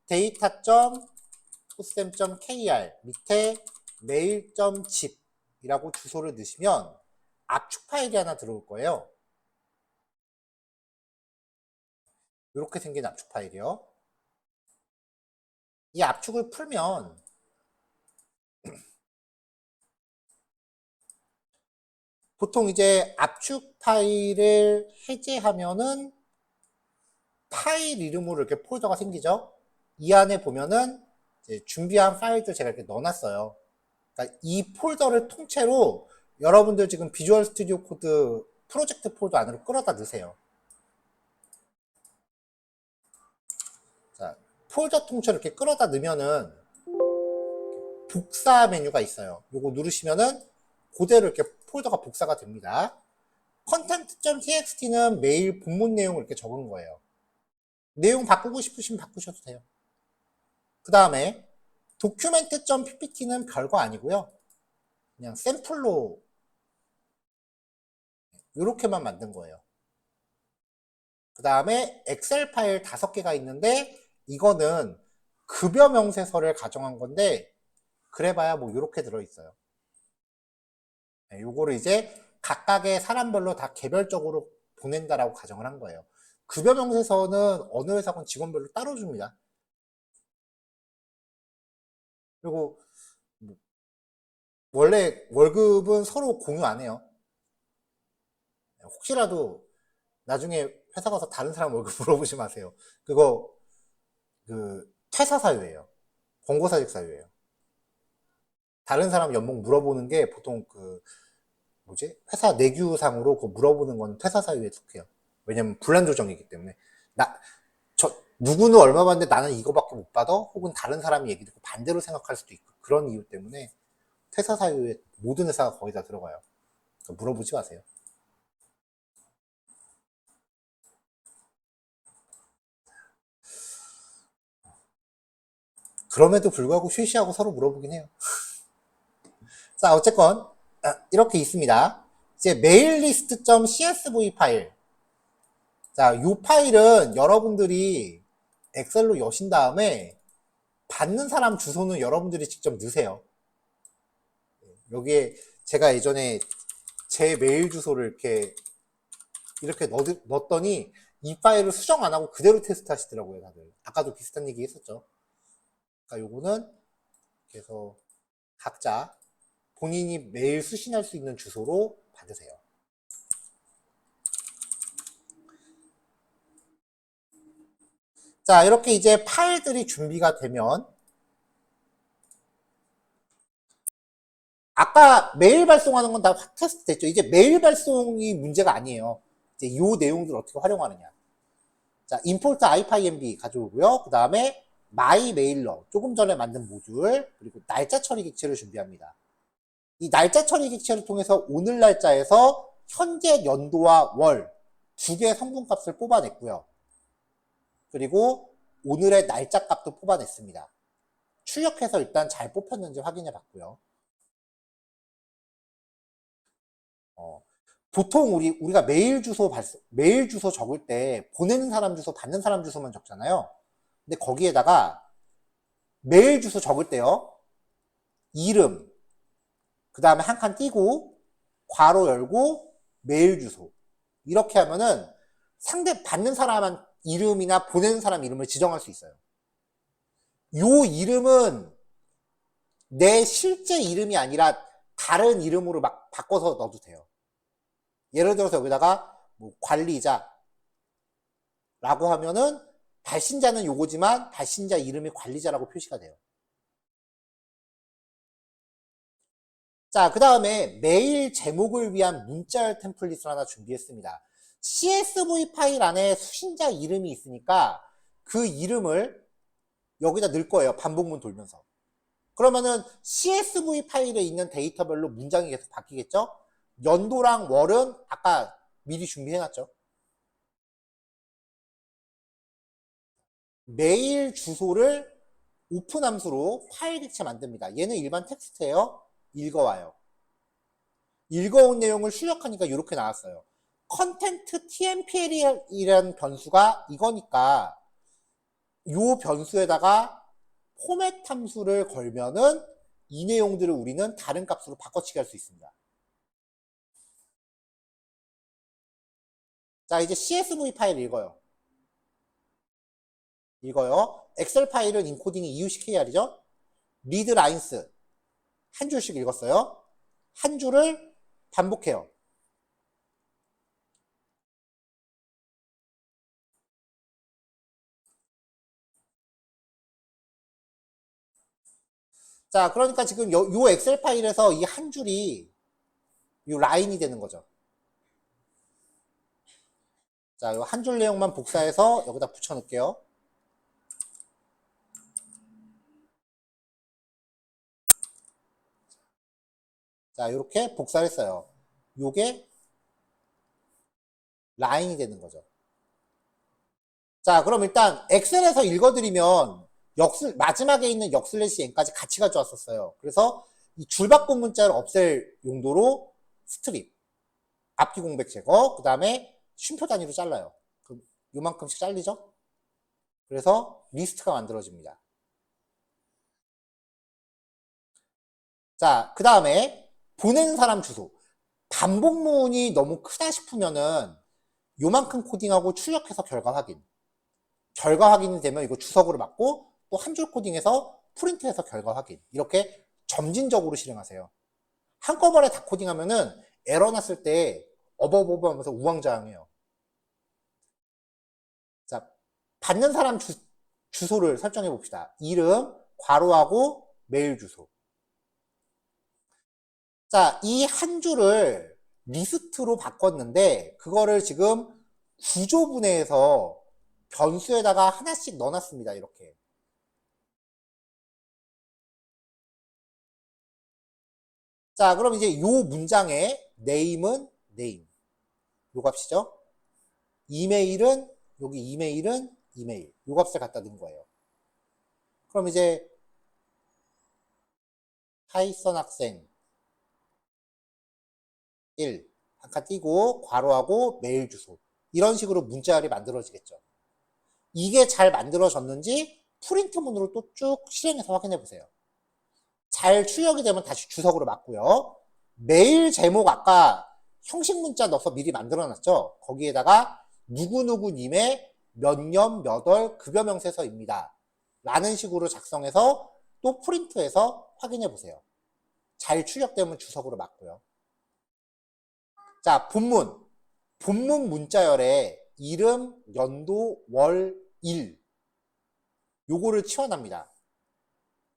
data.hosem.kr 밑에 mail.zip 이라고 주소를 넣으시면 압축 파일이 하나 들어올 거예요. 이렇게 생긴 압축 파일이요. 이 압축을 풀면 보통 이제 압축 파일을 해제하면은 파일 이름으로 이렇게 폴더가 생기죠. 이 안에 보면은 이제 준비한 파일들 제가 이렇게 넣어놨어요. 그러니까 이 폴더를 통째로 여러분들 지금 비주얼 스튜디오 코드 프로젝트 폴더 안으로 끌어다 넣으세요. 자, 폴더 통째로 이렇게 끌어다 넣으면은 복사 메뉴가 있어요. 요거 누르시면은 그대로 이렇게 폴더가 복사가 됩니다. content.txt는 메일 본문 내용을 이렇게 적은 거예요. 내용 바꾸고 싶으시면 바꾸셔도 돼요. 그 다음에 document.ppt는 별거 아니고요. 그냥 샘플로 이렇게만 만든 거예요. 그 다음에 엑셀 파일 5개가 있는데 이거는 급여 명세서를 가정한 건데 그래봐야 뭐 이렇게 들어있어요. 네, 요거를 이제 각각의 사람별로 다 개별적으로 보낸다라고 가정을 한 거예요. 급여 명세서는 어느 회사건 직원별로 따로 줍니다. 그리고 원래 월급은 서로 공유 안 해요. 혹시라도 나중에 회사 가서 다른 사람 월급 물어보지 마세요. 그거 퇴사 사유예요. 권고사직 사유예요. 다른 사람 연봉 물어보는 게 보통 회사 내규상으로 물어보는 건 퇴사 사유에 속해요. 왜냐면 분란 조정이기 때문에 누구는 얼마 받는데 나는 이거밖에 못 받아? 혹은 다른 사람이 얘기 듣고 반대로 생각할 수도 있고 그런 이유 때문에 퇴사 사유에 모든 회사가 거의 다 들어가요. 그러니까 물어보지 마세요. 그럼에도 불구하고 쉬쉬하고 서로 물어보긴 해요. 자, 어쨌건 이렇게 있습니다. 이제 maillist.csv 파일. 자, 이 파일은 여러분들이 엑셀로 여신 다음에 받는 사람 주소는 여러분들이 직접 넣으세요. 여기에 제가 예전에 제 메일 주소를 이렇게 넣었더니 이 파일을 수정 안 하고 그대로 테스트 하시더라고요, 다들. 아까도 비슷한 얘기 했었죠. 그러니까 요거는 그래서 각자 본인이 매일 수신할 수 있는 주소로 받으세요. 자, 이렇게 이제 파일들이 준비가 되면 아까 메일 발송하는 건 다 테스트 됐죠. 이제 메일 발송이 문제가 아니에요. 이제 이 내용들을 어떻게 활용하느냐. 자, import ipinb 가져오고요. 그 다음에 마이메일러 조금 전에 만든 모듈 그리고 날짜 처리 객체를 준비합니다. 이 날짜 처리 객체를 통해서 오늘 날짜에서 현재 연도와 월 두 개의 성분값을 뽑아냈고요. 그리고 오늘의 날짜 값도 뽑아냈습니다. 출력해서 일단 잘 뽑혔는지 확인해 봤고요. 보통 우리가 메일 주소 적을 때 보내는 사람 주소, 받는 사람 주소만 적잖아요. 근데 거기에다가 메일 주소 적을 때요. 이름, 그 다음에 한 칸 띄고 괄호 열고 메일 주소 이렇게 하면은 상대 받는 사람 이름이나 보내는 사람 이름을 지정할 수 있어요. 요 이름은 내 실제 이름이 아니라 다른 이름으로 막 바꿔서 넣어도 돼요. 예를 들어서 여기다가 뭐 관리자라고 하면은 발신자는 요거지만 발신자 이름이 관리자라고 표시가 돼요. 자, 그 다음에 메일 제목을 위한 문자열 템플릿을 하나 준비했습니다. CSV 파일 안에 수신자 이름이 있으니까 그 이름을 여기다 넣을 거예요. 반복문 돌면서. 그러면은 CSV 파일에 있는 데이터별로 문장이 계속 바뀌겠죠? 연도랑 월은 아까 미리 준비해놨죠. 메일 주소를 오픈 함수로 파일 객체 만듭니다. 얘는 일반 텍스트예요. 읽어와요. 읽어온 내용을 출력하니까 이렇게 나왔어요. 컨텐트 tmpl이라는 변수가 이거니까 이 변수에다가 포맷 함수를 걸면은 이 내용들을 우리는 다른 값으로 바꿔치기 할 수 있습니다. 자, 이제 CSV 파일 읽어요. 엑셀 파일은 인코딩이 EUCKR이죠? 리드 라인스 한 줄씩 읽었어요. 한 줄을 반복해요. 자, 그러니까 지금 요 엑셀 파일에서 이 한 줄이 요 라인이 되는 거죠. 자, 요 한 줄 내용만 복사해서 여기다 붙여 넣을게요. 자, 이렇게 복사를 했어요. 요게 라인이 되는 거죠. 자, 그럼 일단 엑셀에서 읽어드리면 마지막에 있는 역슬래시 n까지 같이 가져왔었어요. 그래서 이 줄바꿈 문자를 없앨 용도로 스트립, 앞뒤 공백 제거, 그 다음에 쉼표 단위로 잘라요. 그럼 요만큼씩 잘리죠? 그래서 리스트가 만들어집니다. 자, 그 다음에 보낸 사람 주소. 반복문이 너무 크다 싶으면은 요만큼 코딩하고 출력해서 결과 확인. 결과 확인이 되면 이거 주석으로 맞고 또 한 줄 코딩해서 프린트해서 결과 확인. 이렇게 점진적으로 실행하세요. 한꺼번에 다 코딩하면은 에러 났을 때 어버버버 하면서 우왕좌왕해요. 자, 받는 사람 주소를 설정해 봅시다. 이름, 괄호하고 메일 주소. 자, 이 한 줄을 리스트로 바꿨는데 그거를 지금 구조분해해서 변수에다가 하나씩 넣어놨습니다. 이렇게. 자, 그럼 이제 요 문장의 name은 name. 요 값이죠. 이메일은 여기 이메일은 이메일. 요 값을 갖다 넣은 거예요. 그럼 이제 파이썬 학생 1 한칸 띄고 괄호하고 메일 주소. 이런 식으로 문자열이 만들어지겠죠. 이게 잘 만들어졌는지 프린트문으로 또 쭉 실행해서 확인해 보세요. 잘 출력이 되면 다시 주석으로 맞고요. 메일 제목 아까 형식 문자 넣어서 미리 만들어 놨죠. 거기에다가 누구누구님의 몇 년 몇 월 급여 명세서입니다. 라는 식으로 작성해서 또 프린트해서 확인해 보세요. 잘 출력되면 주석으로 맞고요. 자, 본문 문자열에 이름, 연도, 월, 일 요거를 치워납니다.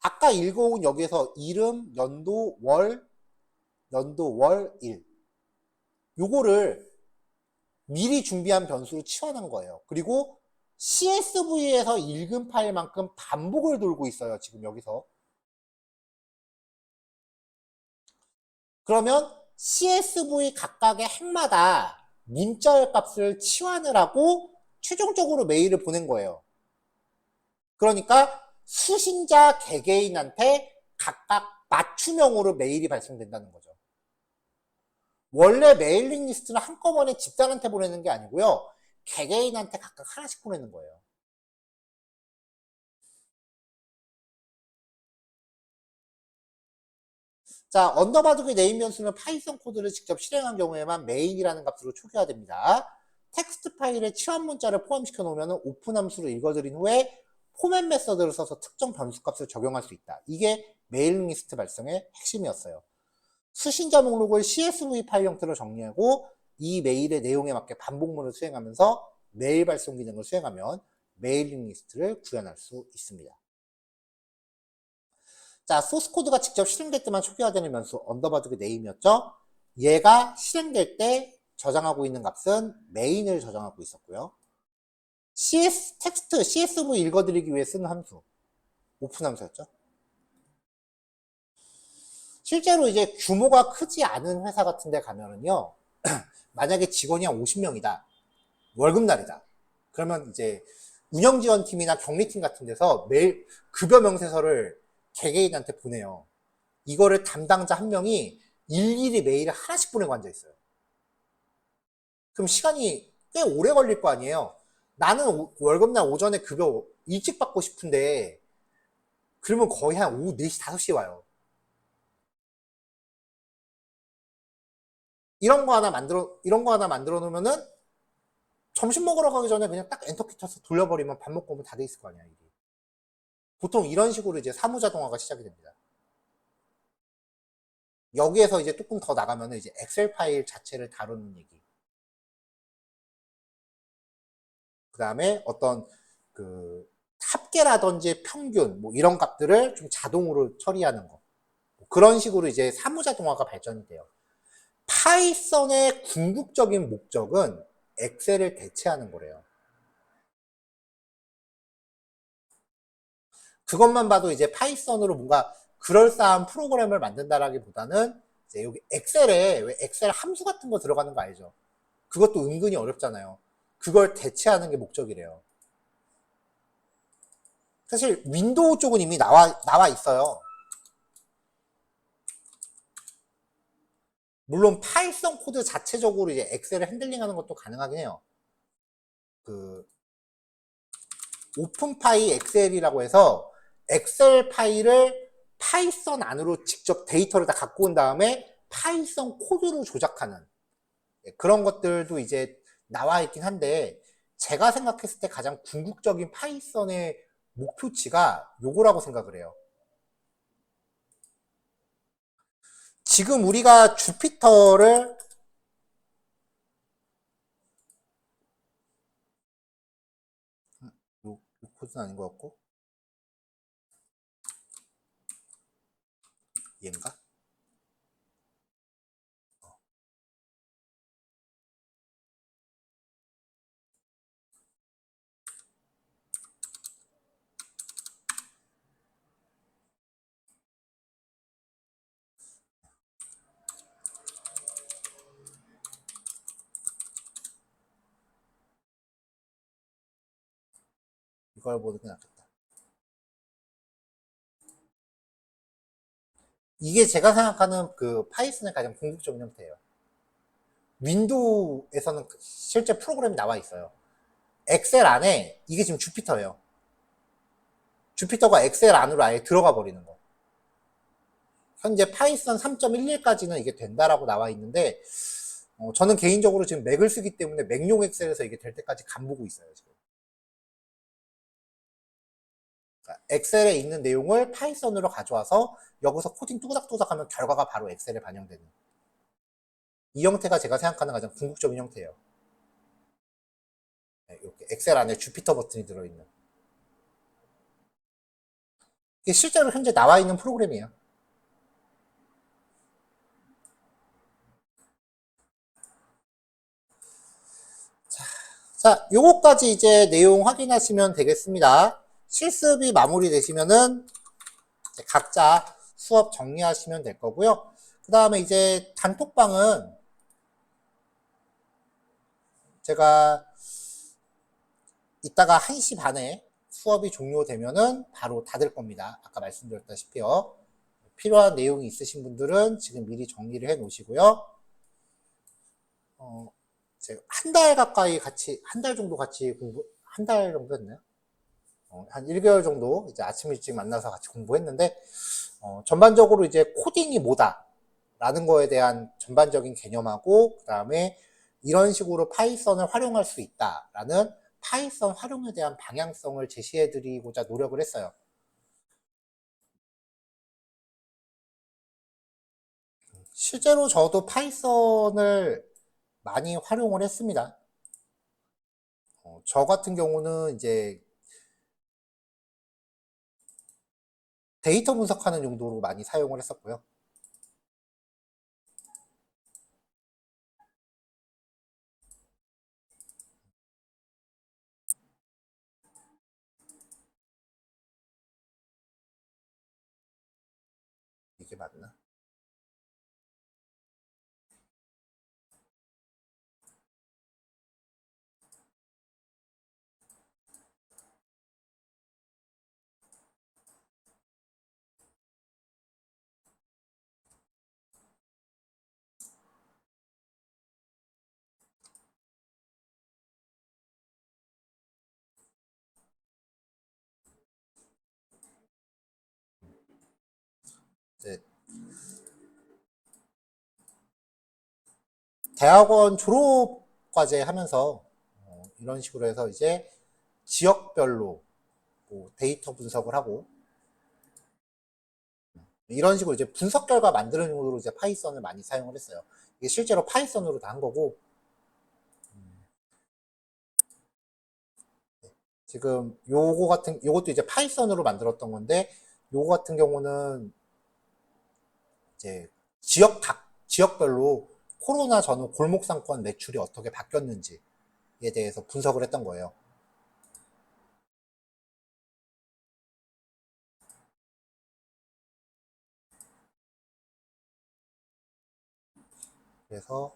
아까 읽어온 여기에서 이름, 연도, 월, 일 요거를 미리 준비한 변수로 치워난 거예요. 그리고 CSV에서 읽은 파일만큼 반복을 돌고 있어요. 지금 여기서. 그러면 CSV 각각의 핵마다 문자열 값을 치환을 하고 최종적으로 메일을 보낸 거예요. 그러니까 수신자 개개인한테 각각 맞춤형으로 메일이 발송된다는 거죠. 원래 메일링 리스트는 한꺼번에 집단한테 보내는 게 아니고요. 개개인한테 각각 하나씩 보내는 거예요. 자, 언더바둑의 네임 변수는 파이썬 코드를 직접 실행한 경우에만 메인이라는 값으로 초기화됩니다. 텍스트 파일에 치환 문자를 포함시켜 놓으면 오픈 함수로 읽어드린 후에 포맷 메서드를 써서 특정 변수 값을 적용할 수 있다. 이게 메일링 리스트 발송의 핵심이었어요. 수신자 목록을 CSV 파일 형태로 정리하고 이 메일의 내용에 맞게 반복문을 수행하면서 메일 발송 기능을 수행하면 메일링 리스트를 구현할 수 있습니다. 자, 소스 코드가 직접 실행될 때만 초기화되는 변수 언더바둑의 네임이었죠. 얘가 실행될 때 저장하고 있는 값은 메인을 저장하고 있었고요. 텍스트, CSV 읽어드리기 위해 쓰는 함수, 오픈 함수였죠. 실제로 이제 규모가 크지 않은 회사 같은 데 가면은요, 만약에 직원이 한 50명이다. 월급날이다. 그러면 이제 운영지원팀이나 격리팀 같은 데서 매일 급여 명세서를 개개인한테 보내요. 이거를 담당자 한 명이 일일이 메일을 하나씩 보내고 앉아 있어요. 그럼 시간이 꽤 오래 걸릴 거 아니에요. 나는 월급날 오전에 급여 일찍 받고 싶은데 그러면 거의 한 오후 4시, 5시에 와요. 이런 거 하나 만들어 놓으면은 점심 먹으러 가기 전에 그냥 딱 엔터키 쳐서 돌려버리면 밥 먹고 오면 다 돼 있을 거 아니야, 일이. 보통 이런 식으로 이제 사무자동화가 시작이 됩니다. 여기에서 이제 조금 더 나가면은 이제 엑셀 파일 자체를 다루는 얘기. 그 다음에 어떤 그 합계라든지 평균 뭐 이런 값들을 좀 자동으로 처리하는 거. 그런 식으로 이제 사무자동화가 발전이 돼요. 파이썬의 궁극적인 목적은 엑셀을 대체하는 거래요. 그것만 봐도 이제 파이썬으로 뭔가 그럴싸한 프로그램을 만든다라기보다는 이제 여기 엑셀에 왜 엑셀 함수 같은 거 들어가는 거 알죠? 그것도 은근히 어렵잖아요. 그걸 대체하는 게 목적이래요. 사실 윈도우 쪽은 이미 나와 있어요. 물론 파이썬 코드 자체적으로 이제 엑셀을 핸들링하는 것도 가능하긴 해요. 그 오픈파이 엑셀이라고 해서 엑셀 파일을 파이썬 안으로 직접 데이터를 다 갖고 온 다음에 파이썬 코드로 조작하는 그런 것들도 이제 나와 있긴 한데 제가 생각했을 때 가장 궁극적인 파이썬의 목표치가 요거라고 생각을 해요. 지금 우리가 주피터를 요 코드는 아닌 것 같고 얘인가? 이걸 보는 게 낫겠다. 이게 제가 생각하는 그 파이썬의 가장 궁극적인 형태예요. 윈도우에서는 실제 프로그램이 나와 있어요. 엑셀 안에 이게 지금 주피터예요. 주피터가 엑셀 안으로 아예 들어가 버리는 거. 현재 파이썬 3.11까지는 이게 된다라고 나와 있는데 저는 개인적으로 지금 맥을 쓰기 때문에 맥용 엑셀에서 이게 될 때까지 간보고 있어요. 지금. 그러니까 엑셀에 있는 내용을 파이썬으로 가져와서 여기서 코딩 뚜닥뚜닥 하면 결과가 바로 엑셀에 반영되는 이 형태가 제가 생각하는 가장 궁극적인 형태예요. 네, 이렇게 엑셀 안에 주피터 버튼이 들어있는 이게 실제로 현재 나와 있는 프로그램이에요. 자, 요거까지 이제 내용 확인하시면 되겠습니다. 실습이 마무리되시면은 각자 수업 정리하시면 될 거고요. 그 다음에 이제 단톡방은 제가 이따가 1시 반에 수업이 종료되면은 바로 닫을 겁니다. 아까 말씀드렸다시피요. 필요한 내용이 있으신 분들은 지금 미리 정리를 해 놓으시고요. 제가 한 달 가까이 같이, 한 달 정도 같이 한 달 정도 했나요? 한 1개월 정도 이제 아침 일찍 만나서 같이 공부했는데, 전반적으로 이제 코딩이 뭐다 라는 거에 대한 전반적인 개념하고, 그 다음에 이런 식으로 파이썬을 활용할 수 있다라는 파이썬 활용에 대한 방향성을 제시해 드리고자 노력을 했어요. 실제로 저도 파이썬을 많이 활용을 했습니다. 저 같은 경우는 이제 데이터 분석하는 용도로 많이 사용을 했었고요. 이게 맞나? 이제 대학원 졸업 과제 하면서 이런 식으로 해서 이제 지역별로 뭐 데이터 분석을 하고 이런 식으로 이제 분석 결과 만드는 용도로 이제 파이썬을 많이 사용을 했어요. 이게 실제로 파이썬으로 다 한 거고 지금 요것도 이제 파이썬으로 만들었던 건데 요거 같은 경우는 이제 지역별로 코로나 전후 골목 상권 매출이 어떻게 바뀌었는지에 대해서 분석을 했던 거예요. 그래서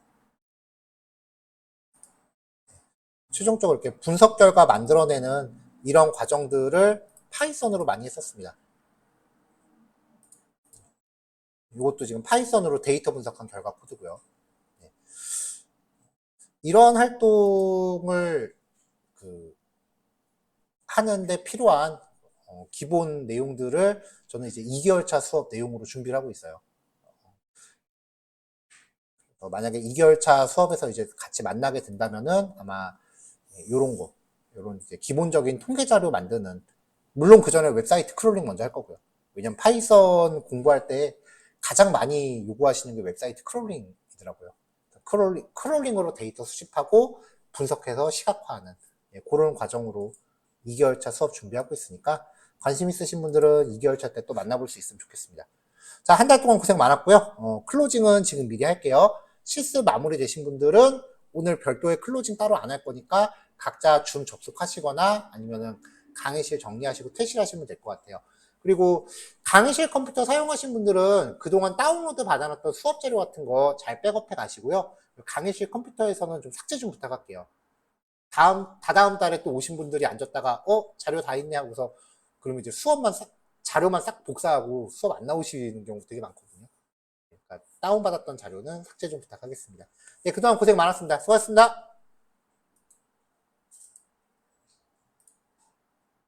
최종적으로 이렇게 분석 결과 만들어내는 이런 과정들을 파이썬으로 많이 했었습니다. 이것도 지금 파이썬으로 데이터 분석한 결과 코드고요. 네. 이런 활동을 하는데 필요한 기본 내용들을 저는 이제 2개월차 수업 내용으로 준비를 하고 있어요. 만약에 2개월차 수업에서 이제 같이 만나게 된다면은 아마 요런 이제 기본적인 통계 자료 만드는, 물론 그 전에 웹사이트 크롤링 먼저 할 거고요. 왜냐면 파이썬 공부할 때 가장 많이 요구하시는 게 웹사이트 크롤링이더라고요. 크롤링으로 데이터 수집하고 분석해서 시각화하는 그런 과정으로 2개월차 수업 준비하고 있으니까 관심 있으신 분들은 2개월차 때 또 만나볼 수 있으면 좋겠습니다. 자, 한 달 동안 고생 많았고요. 클로징은 지금 미리 할게요. 실습 마무리 되신 분들은 오늘 별도의 클로징 따로 안 할 거니까 각자 줌 접속하시거나 아니면은 강의실 정리하시고 퇴실하시면 될 것 같아요. 그리고 강의실 컴퓨터 사용하신 분들은 그동안 다운로드 받아놨던 수업 자료 같은 거 잘 백업해 가시고요. 강의실 컴퓨터에서는 좀 삭제 좀 부탁할게요. 다다음 달에 또 오신 분들이 앉았다가, 자료 다 있네 하고서, 그러면 이제 자료만 싹 복사하고 수업 안 나오시는 경우 되게 많거든요. 그러니까 다운받았던 자료는 삭제 좀 부탁하겠습니다. 네, 그동안 고생 많았습니다. 수고하셨습니다.